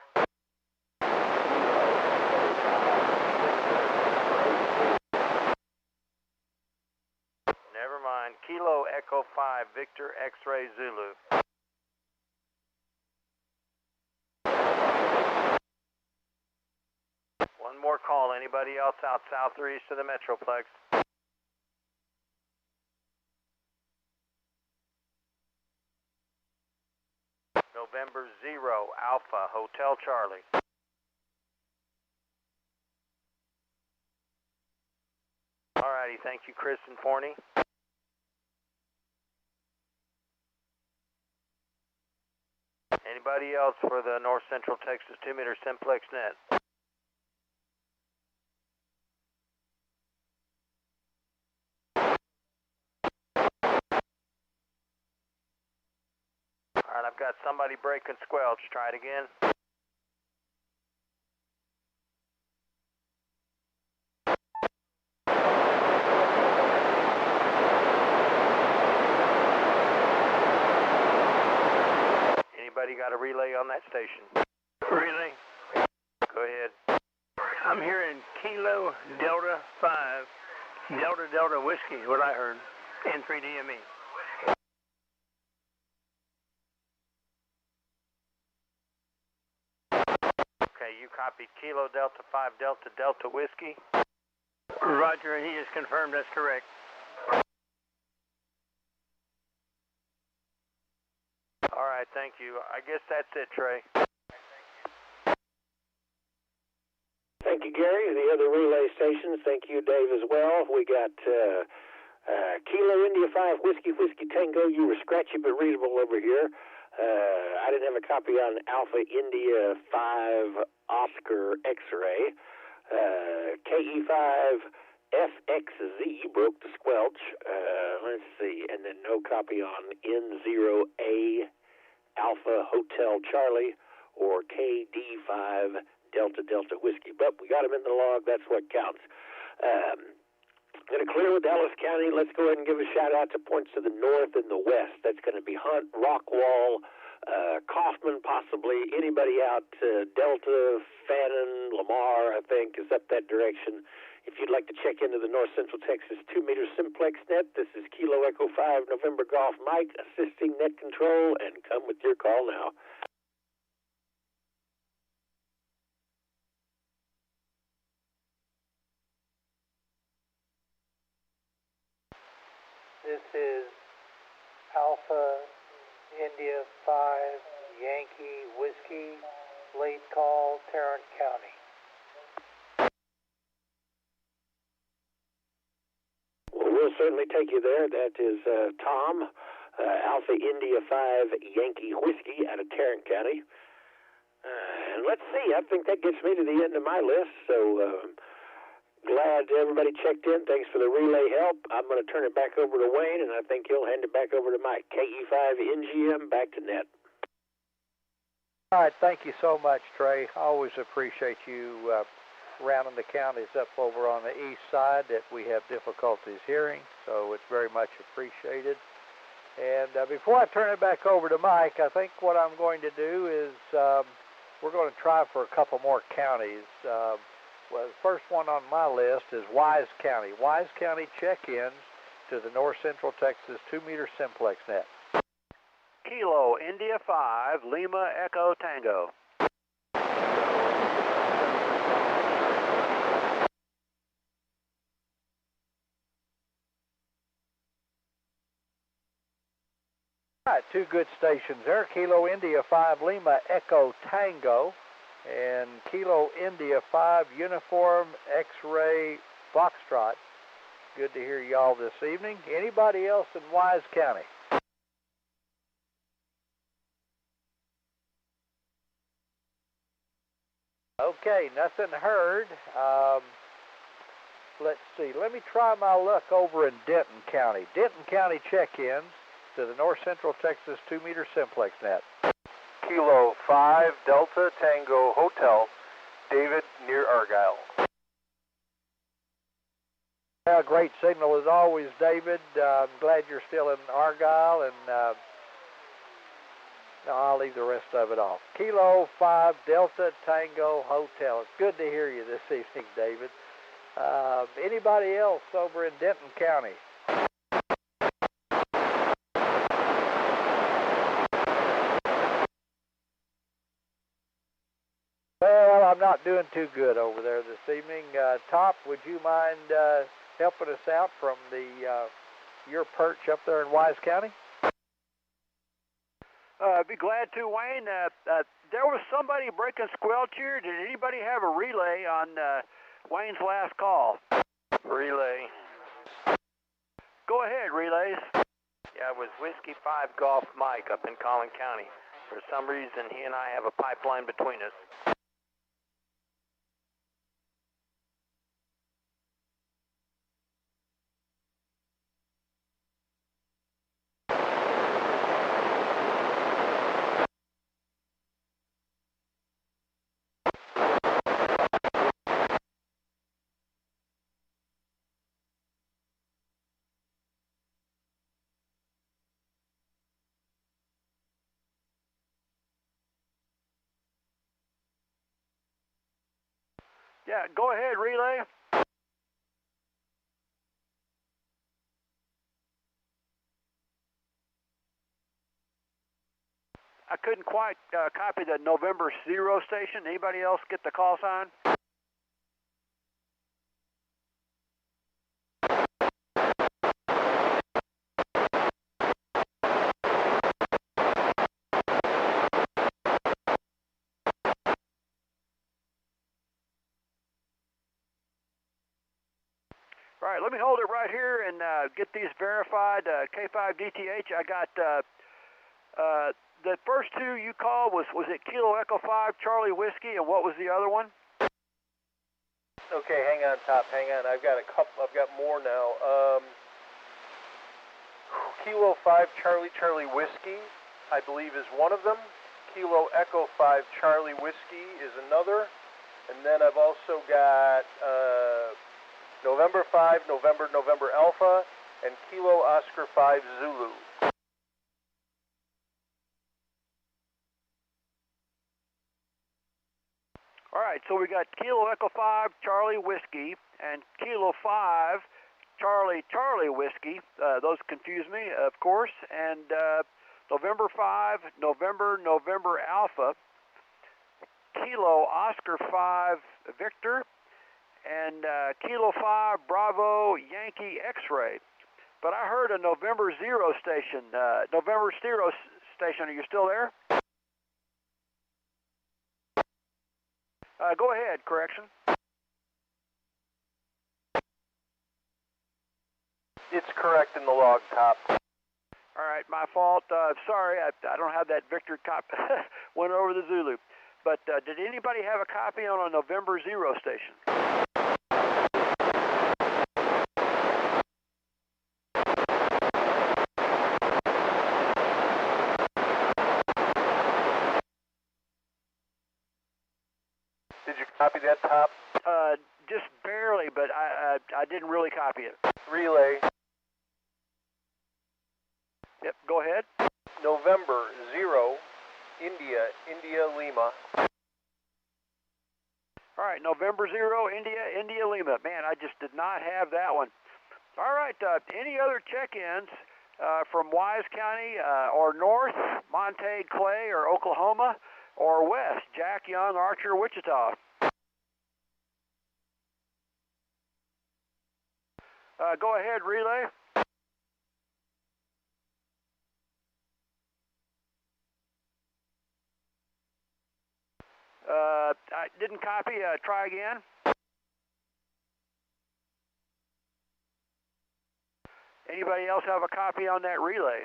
Never mind. Kilo Echo 5, Victor X-Ray Zulu. One more call. Anybody else out south or east of the Metroplex? November 0, Alpha, Hotel Charlie. Alrighty, thank you, Chris and Forney. Anybody else for the North Central Texas 2-meter Simplex net? Alright, I've got somebody breaking squelch. Try it again. Anybody got a relay on that station? Relay. Go ahead. I'm hearing Kilo Delta 5, Delta Delta Whiskey is what I heard, N3DME. Okay, you copied Kilo Delta 5 Delta Delta Whiskey? Roger, he has confirmed that's correct. All right, thank you. I guess that's it, Trey. Thank you, Gary. The other relay stations, thank you, Dave, as well. We got Kilo India 5 Whiskey Whiskey Tango. You were scratchy but readable over here. I didn't have a copy on Alpha India 5 Oscar X-ray. KE5 FXZ broke the squelch. Let's see, and then no copy on N0A Alpha Hotel Charlie or KD5 Delta Delta Whiskey. But we got them in the log. That's what counts. Going to clear with Dallas County. Let's go ahead and give a shout out to points to the north and the west. That's going to be Hunt, Rockwall, Kaufman, possibly anybody out Delta, Fannin, Lamar, I think, is up that direction. If you'd like to check into the North Central Texas 2-meter Simplex net, this is Kilo Echo 5 November Golf Mike assisting net control, and come with your call now. This is Alpha India 5 Yankee Whiskey, late call, Tarrant County. Well, we'll certainly take you there. That is Tom, Alpha India 5 Yankee Whiskey out of Tarrant County. And let's see, I think that gets me to the end of my list, so glad everybody checked in. Thanks for the relay help. I'm going to turn it back over to Wayne, and I think he'll hand it back over to Mike. KE5 NGM, back to net. All right, thank you so much, Trey. I always appreciate you rounding the counties up over on the east side that we have difficulties hearing, so it's very much appreciated. And before I turn it back over to Mike, I think what I'm going to do is we're going to try for a couple more counties. Well, the first one on my list is Wise County. Wise County check-ins to the North Central Texas 2-meter Simplex net. Kilo India 5 Lima Echo Tango. All right, two good stations there. Kilo India 5 Lima Echo Tango and Kilo India 5 Uniform X-Ray Foxtrot. Good to hear y'all this evening. Anybody else in Wise County? Okay, nothing heard. Let's see. Let me try my luck over in Denton County. Denton County check-ins to the North Central Texas 2-meter Simplex net. Kilo 5 Delta Tango Hotel, David near Argyle. Well, great signal as always, David. I'm glad you're still in Argyle, and no, I'll leave the rest of it off. Kilo 5 Delta Tango Hotel. It's good to hear you this evening, David. Anybody else over in Denton County? Well, I'm not doing too good over there this evening. Top, would you mind helping us out from your perch up there in Wise County? I'd be glad to, Wayne. There was somebody breaking squelch here. Did anybody have a relay on Wayne's last call? Relay. Go ahead, relays. Yeah, it was Whiskey 5 Golf Mike up in Collin County. For some reason, he and I have a pipeline between us. Yeah, go ahead, relay. I couldn't quite copy the November 0 station. Anybody else get the call sign? All right, let me hold it right here and get these verified. K5DTH, I got the first two you called, was it Kilo Echo 5 Charlie Whiskey, and what was the other one? Okay, hang on, Top, hang on. I've got a couple, I've got more now. Kilo 5 Charlie Whiskey, I believe, is one of them. Kilo Echo 5 Charlie Whiskey is another. And then I've also got November 5, November Alpha, and Kilo Oscar 5 Zulu. All right, so we got Kilo Echo 5 Charlie Whiskey and Kilo 5 Charlie Whiskey. Those confuse me, of course. And November 5, November Alpha, Kilo Oscar 5 Victor, and Kilo 5 Bravo Yankee X-Ray. But I heard a November 0 station. November 0 station, are you still there? Go ahead, correction. It's correct in the log, Top. All right, my fault. Sorry, I don't have that Victor copy. Went over the Zulu. But did anybody have a copy on a November 0 station? Did you copy that, Top? Just barely, but I didn't really copy it. Relay. Yep, go ahead. November 0, India Lima. All right, November 0, India Lima. Man, I just did not have that one. All right, any other check-ins from Wise County or north, Montague, Clay, or Oklahoma, or west, Jack Young, Archer, Wichita? Go ahead, relay. I didn't copy. Try again. Anybody else have a copy on that relay?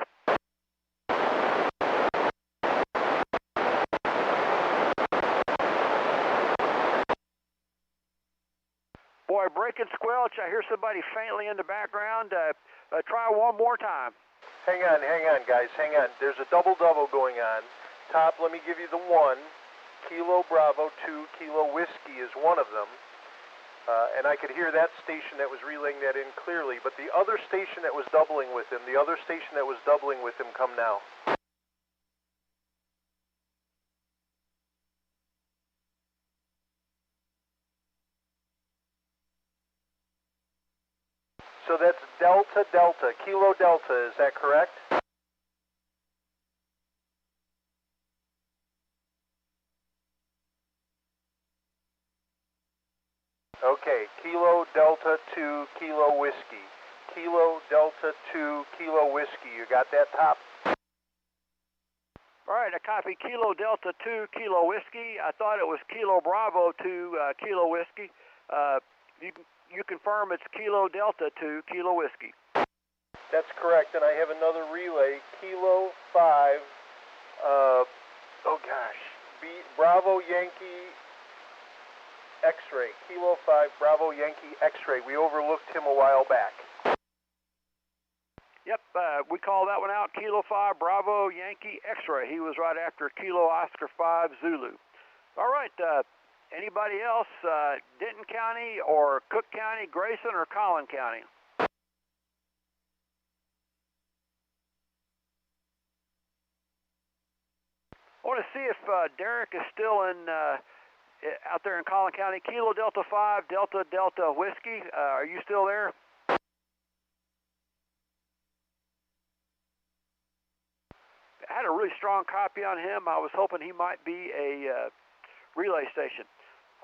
Boy, break and squelch. I hear somebody faintly in the background. Try one more time. Hang on, guys. Hang on. There's a double-double going on. Top, let me give you the one. Kilo Bravo 2, Kilo Whiskey is one of them. And I could hear that station that was relaying that in clearly. But the other station that was doubling with him, come now. So that's Delta, Kilo Delta, is that correct? Okay, Kilo Delta 2, Kilo Whiskey. Kilo Delta 2, Kilo Whiskey. You got that, Top? All right, I copy Kilo Delta 2, Kilo Whiskey. I thought it was Kilo Bravo 2, Kilo Whiskey. You confirm it's Kilo Delta 2, Kilo Whiskey. That's correct, and I have another relay, Kilo 5, Bravo Yankee X-Ray, Kilo 5, Bravo Yankee X-Ray. We overlooked him a while back. Yep, we call that one out, Kilo 5, Bravo Yankee X-Ray. He was right after Kilo Oscar 5, Zulu. All right, anybody else, Denton County or Cook County, Grayson or Collin County? I want to see if Derek is still in out there in Collin County. Kilo Delta 5, Delta Delta Whiskey. Are you still there? I had a really strong copy on him. I was hoping he might be a relay station.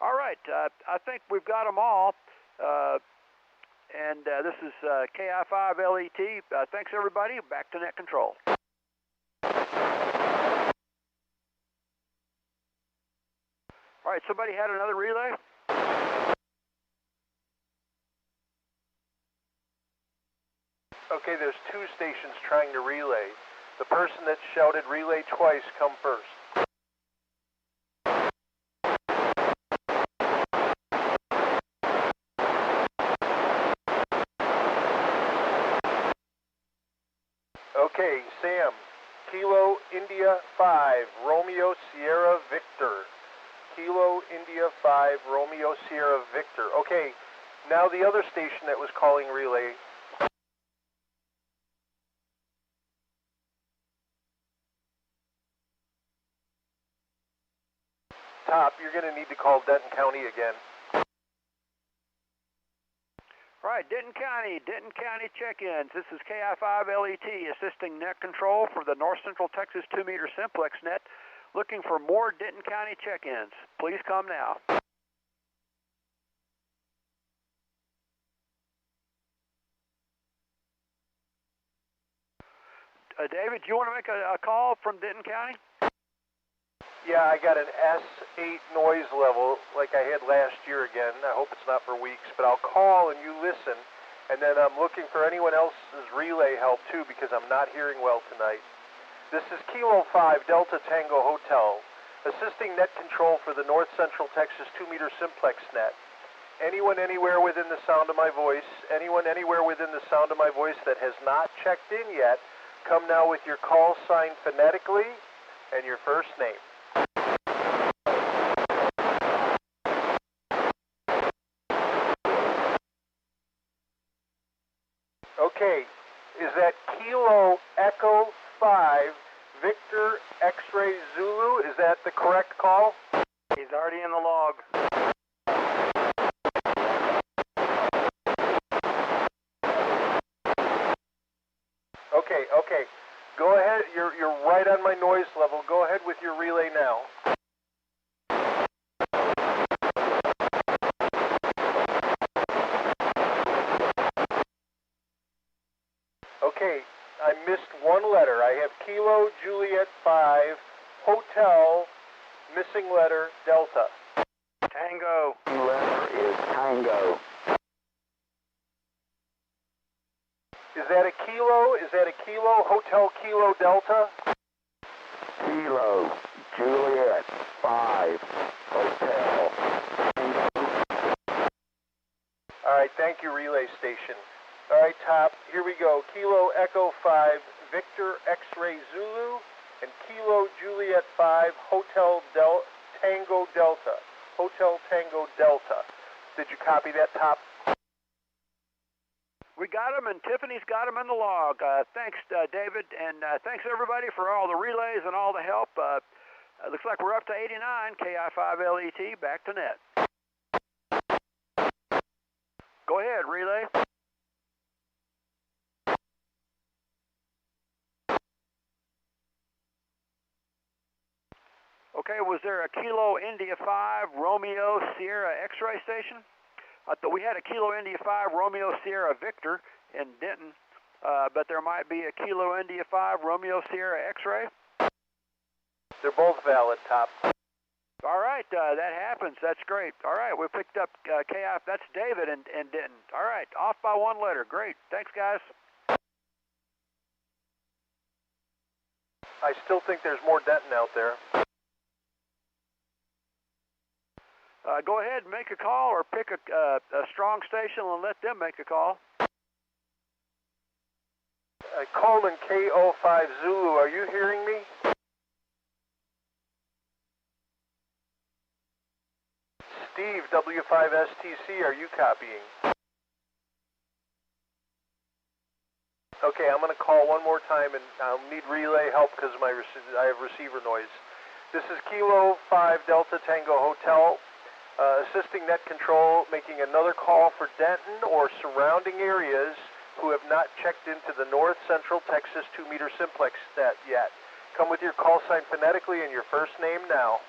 All right, I think we've got them all. And this is KI5LET. Thanks, everybody. Back to net control. All right, somebody had another relay? Okay, there's two stations trying to relay. The person that shouted relay twice, come first. Okay, Sam, Kilo India 5, Romeo Sierra Victor. Kilo India 5, Romeo Sierra Victor. Okay, now the other station that was calling relay. Top, you're going to need to call Denton County again. All right, Denton County check-ins. This is KI5LET assisting net control for the North Central Texas 2-meter Simplex net. Looking for more Denton County check-ins. Please come now. David, do you want to make a call from Denton County? Yeah, I got an S8 noise level like I had last year again. I hope it's not for weeks, but I'll call and you listen. And then I'm looking for anyone else's relay help too because I'm not hearing well tonight. This is Kilo 5 Delta Tango Hotel, assisting net control for the North Central Texas 2-meter Simplex net. Anyone anywhere within the sound of my voice, anyone anywhere within the sound of my voice that has not checked in yet, come now with your call sign phonetically and your first name. Okay, is that Kilo Echo 5 Victor X-Ray Zulu? Is that the correct call? He's already in the log. Okay. Go ahead, you're right on my noise level. Go ahead with your relay now. Okay, I missed one letter. I have Kilo Juliet 5 Hotel missing letter Delta. Tango. Letter is Tango. Is that a kilo? Is that a kilo? Hotel Kilo Delta? Kilo Juliet 5 Hotel. All right, thank you, relay station. All right, Top, here we go. Kilo Echo 5 Victor X-Ray Zulu and Kilo Juliet 5 Hotel Tango Delta. Hotel Tango Delta. Did you copy that, Top? We got them, and Tiffany's got them in the log. Thanks, David, and thanks, everybody, for all the relays and all the help. Looks like we're up to 89, KI5LET, back to net. Go ahead, relay. Okay, was there a Kilo India 5 Romeo Sierra X-ray station? I thought we had a Kilo India 5 Romeo Sierra Victor in Denton, but there might be a Kilo India 5 Romeo Sierra X-ray. They're both valid, Top. All right, that happens. That's great. All right, we picked up KI. That's David in Denton. All right, off by one letter. Great. Thanks, guys. I still think there's more Denton out there. Go ahead and make a call or pick a strong station and let them make a call. Coleman KO5 Zulu, are you hearing me? Steve W5STC, are you copying? Okay, I'm going to call one more time and I'll need relay help because I have receiver noise. This is Kilo 5 Delta Tango Hotel, assisting net control, making another call for Denton or surrounding areas who have not checked into the North Central Texas 2-meter Simplex net yet. Come with your call sign phonetically and your first name now.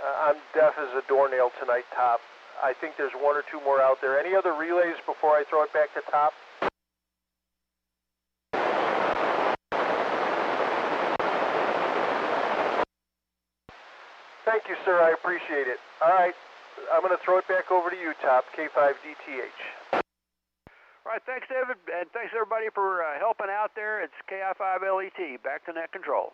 I'm deaf as a doornail tonight, Top. I think there's one or two more out there. Any other relays before I throw it back to Top? Thank you, sir. I appreciate it. All right. I'm going to throw it back over to you, Top, K5DTH. All right, thanks, David, and thanks, everybody, for helping out there. It's KI5LET. Back to net control.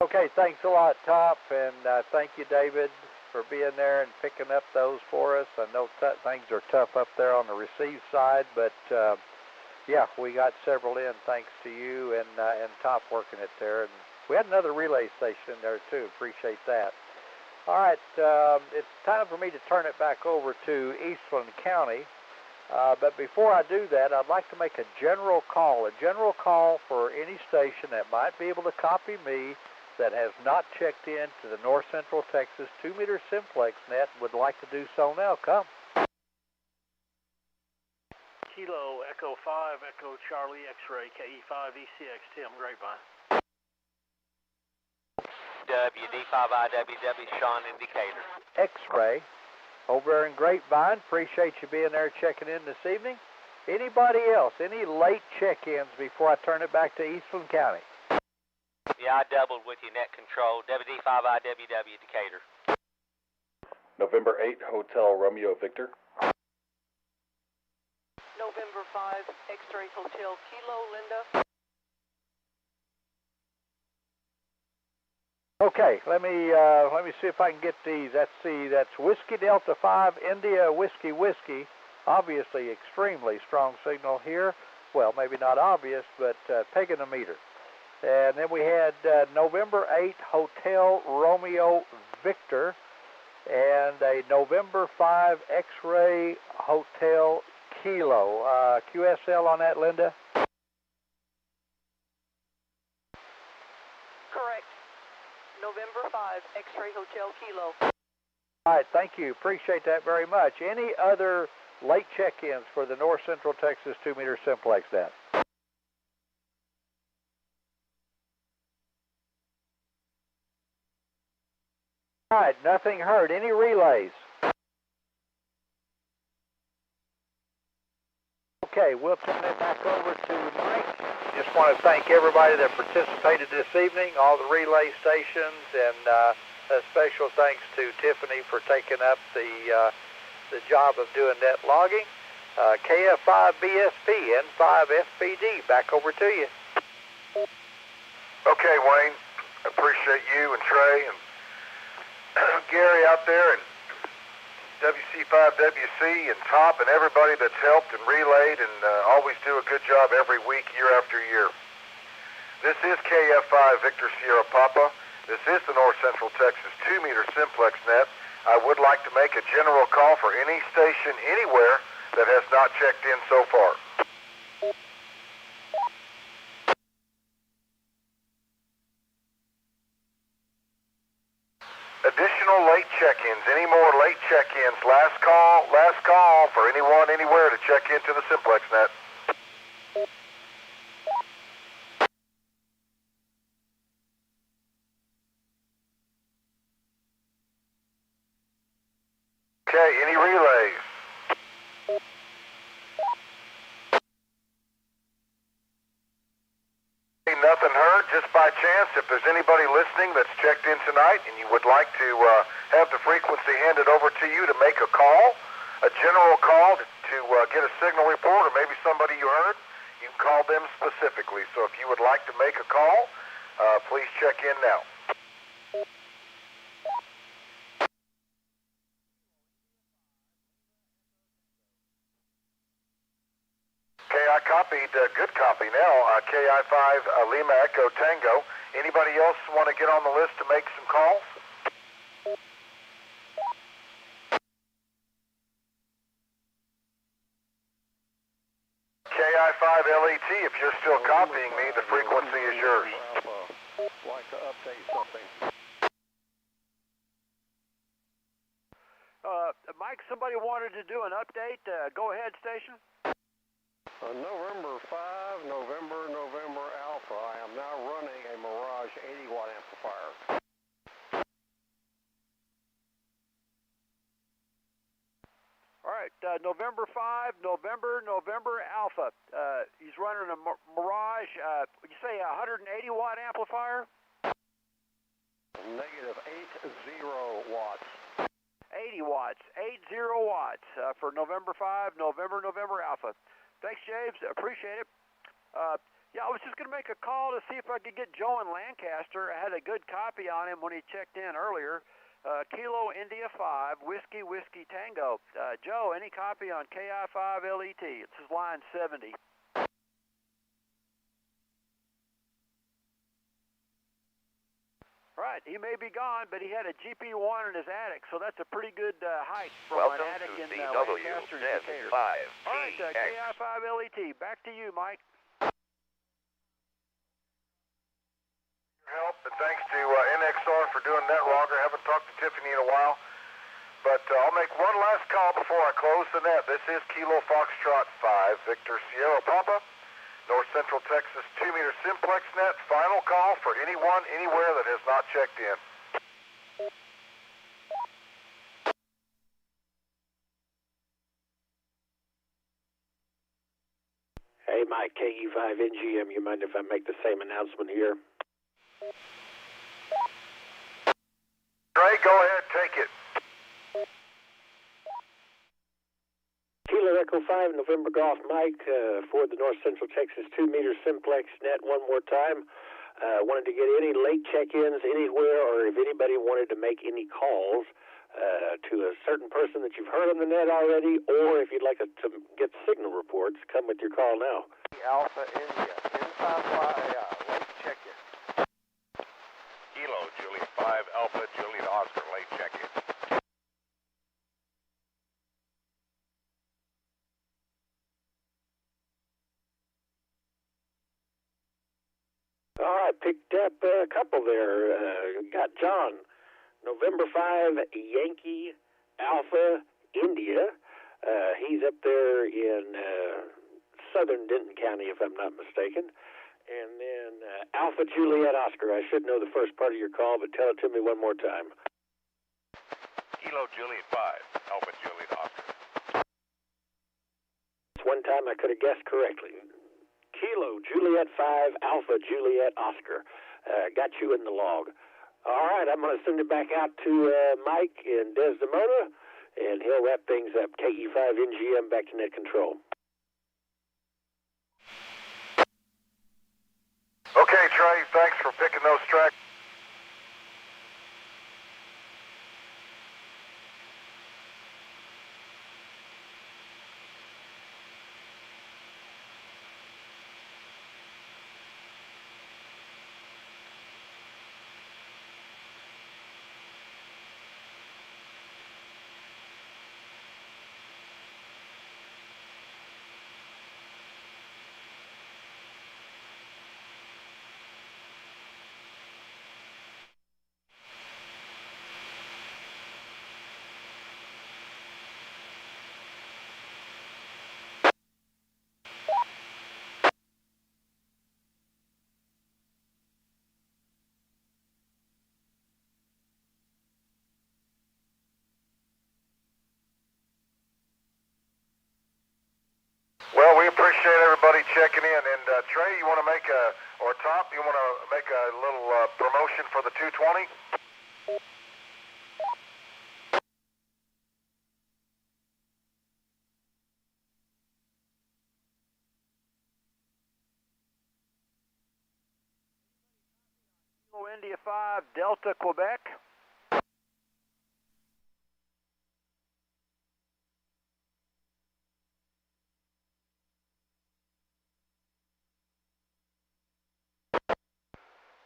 Okay, thanks a lot, Top, and thank you, David, for being there and picking up those for us. I know things are tough up there on the receive side, but yeah, we got several in thanks to you and Top working it there. And we had another relay station in there too. Appreciate that. All right, it's time for me to turn it back over to Eastland County. But before I do that, I'd like to make a general call for any station that might be able to copy me that has not checked in to the North Central Texas 2-meter Simplex net would like to do so now. Come. Kilo Echo 5 Echo Charlie X-ray KE5 ECX Tim Grapevine. WD5IWW Sean Indicator. X-ray over there in Grapevine. Appreciate you being there checking in this evening. Anybody else? Any late check-ins before I turn it back to Eastland County? Yeah, I doubled with you, net control. WD5IWW Decatur. November 8 Hotel Romeo Victor. November 5 X-ray Hotel Kilo Linda. Okay, let me see if I can get these. Let's see, that's Whiskey Delta 5 India Whiskey Whiskey. Obviously extremely strong signal here. Well, maybe not obvious, but pegging a meter. And then we had November 8 Hotel Romeo Victor and a November 5 X-ray Hotel Kilo. QSL on that, Linda? Correct. November 5 X-ray Hotel Kilo. All right, thank you. Appreciate that very much. Any other late check-ins for the North Central Texas 2-meter Simplex net? All right, nothing heard. Any relays? Okay, we'll turn it back over to Mike. Just want to thank everybody that participated this evening, all the relay stations, and a special thanks to Tiffany for taking up the job of doing net logging. KF5BSP, N5FPD, back over to you. Okay, Wayne, appreciate you and Trey and Gary out there and WC5WC and Top and everybody that's helped and relayed and always do a good job every week, year after year. This is KF5 Victor Sierra Papa. This is the North Central Texas 2-meter Simplex net. I would like to make a general call for any station anywhere that has not checked in so far. Additional late check-ins, any more late check-ins, last call for anyone, anywhere to check into the Simplex net. Okay, any relays? Nothing heard. Just by chance, if there's anybody listening that's checked in tonight and you would like to have the frequency handed over to you to make a call, a general call to get a signal report, or maybe somebody you heard, you can call them specifically. So if you would like to make a call, please check in now. Okay, I copied, good copy now, KI5 Lima Echo Tango. Anybody else want to get on the list to make some calls? If you're still copying me, the frequency is yours. Like to update something. Mike, somebody wanted to do an update. Go ahead, station. November 5, November Alpha. I am now running a Mirage 80-watt amplifier. All right, November 5, November Alpha. He's running a Mirage, would you say 180-watt amplifier? Negative 80 watts. 80 watts, 80 watts for November 5, November Alpha. Thanks, James. Appreciate it. Yeah, I was just going to make a call to see if I could get Joe in Lancaster. I had a good copy on him when he checked in earlier. Kilo India 5, Whiskey Tango. Joe, any copy on KI5 LET? This is line 70. Right, he may be gone, but he had a GP1 in his attic, so that's a pretty good height from an attic in Lancaster and Decatur. All right, KI5 LET, back to you, Mike. Help, and thanks to NXR for doing that, Roger. Haven't talked to Tiffany in a while, but I'll make one last call before I close the net. This is Kilo Foxtrot 5, Victor Sierra Papa, North Central Texas 2-meter Simplex net. Final call for anyone, anywhere that has not checked in. Hey, Mike, KE5NGM, you mind if I make the same announcement here? Trey, go ahead, take it. Kilo Echo 5, November Golf Mike, for the North Central Texas 2-meter Simplex net one more time. Wanted to get any late check-ins anywhere, or if anybody wanted to make any calls to a certain person that you've heard on the net already, or if you'd like to get signal reports, come with your call now. Alpha India, inside fly, late check-in. Kilo Juliet 5, Alpha Juliet Oscar, late check-in. All right, picked up a couple there. Got John, November 5, Yankee Alpha India. He's up there in southern Denton County, if I'm not mistaken. And then Alpha Juliet Oscar. I should know the first part of your call, but tell it to me one more time. Kilo Juliet 5, Alpha Juliet Oscar. It's one time I could have guessed correctly. Kilo Juliet 5, Alpha Juliet Oscar. Got you in the log. All right, I'm going to send it back out to Mike in Desdemona, and he'll wrap things up. KE5NGM back to net control. Okay, Trey, thanks for picking those tracks. Well, we appreciate everybody checking in. And Trey, you want to make a, or Top, you want to make a little promotion for the 220? India 5, Delta, Quebec.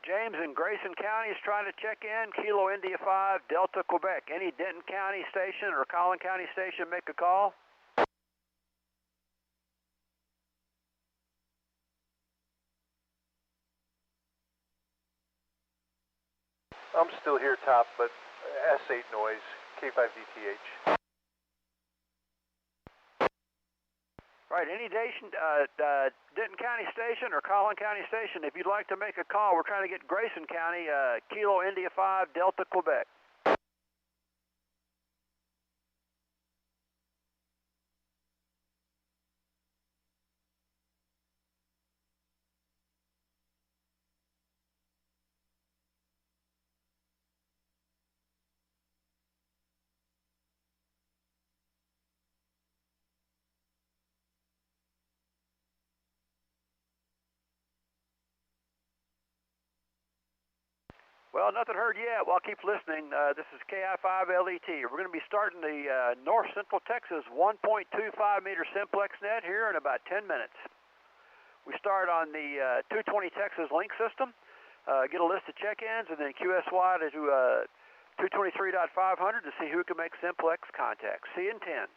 James in Grayson County is trying to check in. Kilo India 5, Delta, Quebec. Any Denton County station or Collin County station, make a call. I'm still here, top, but S8 noise, K5DTH. All right, any Denton County station or Collin County station, if you'd like to make a call, we're trying to get Grayson County, Kilo India 5, Delta, Quebec. Well, nothing heard yet. Well, I'll keep listening. This is KI5LET. We're going to be starting the North Central Texas 1.25 meter Simplex net here in about 10 minutes. We start on the 220 Texas link system, get a list of check-ins, and then QSY to 223.500 to see who can make Simplex contacts. See you in 10.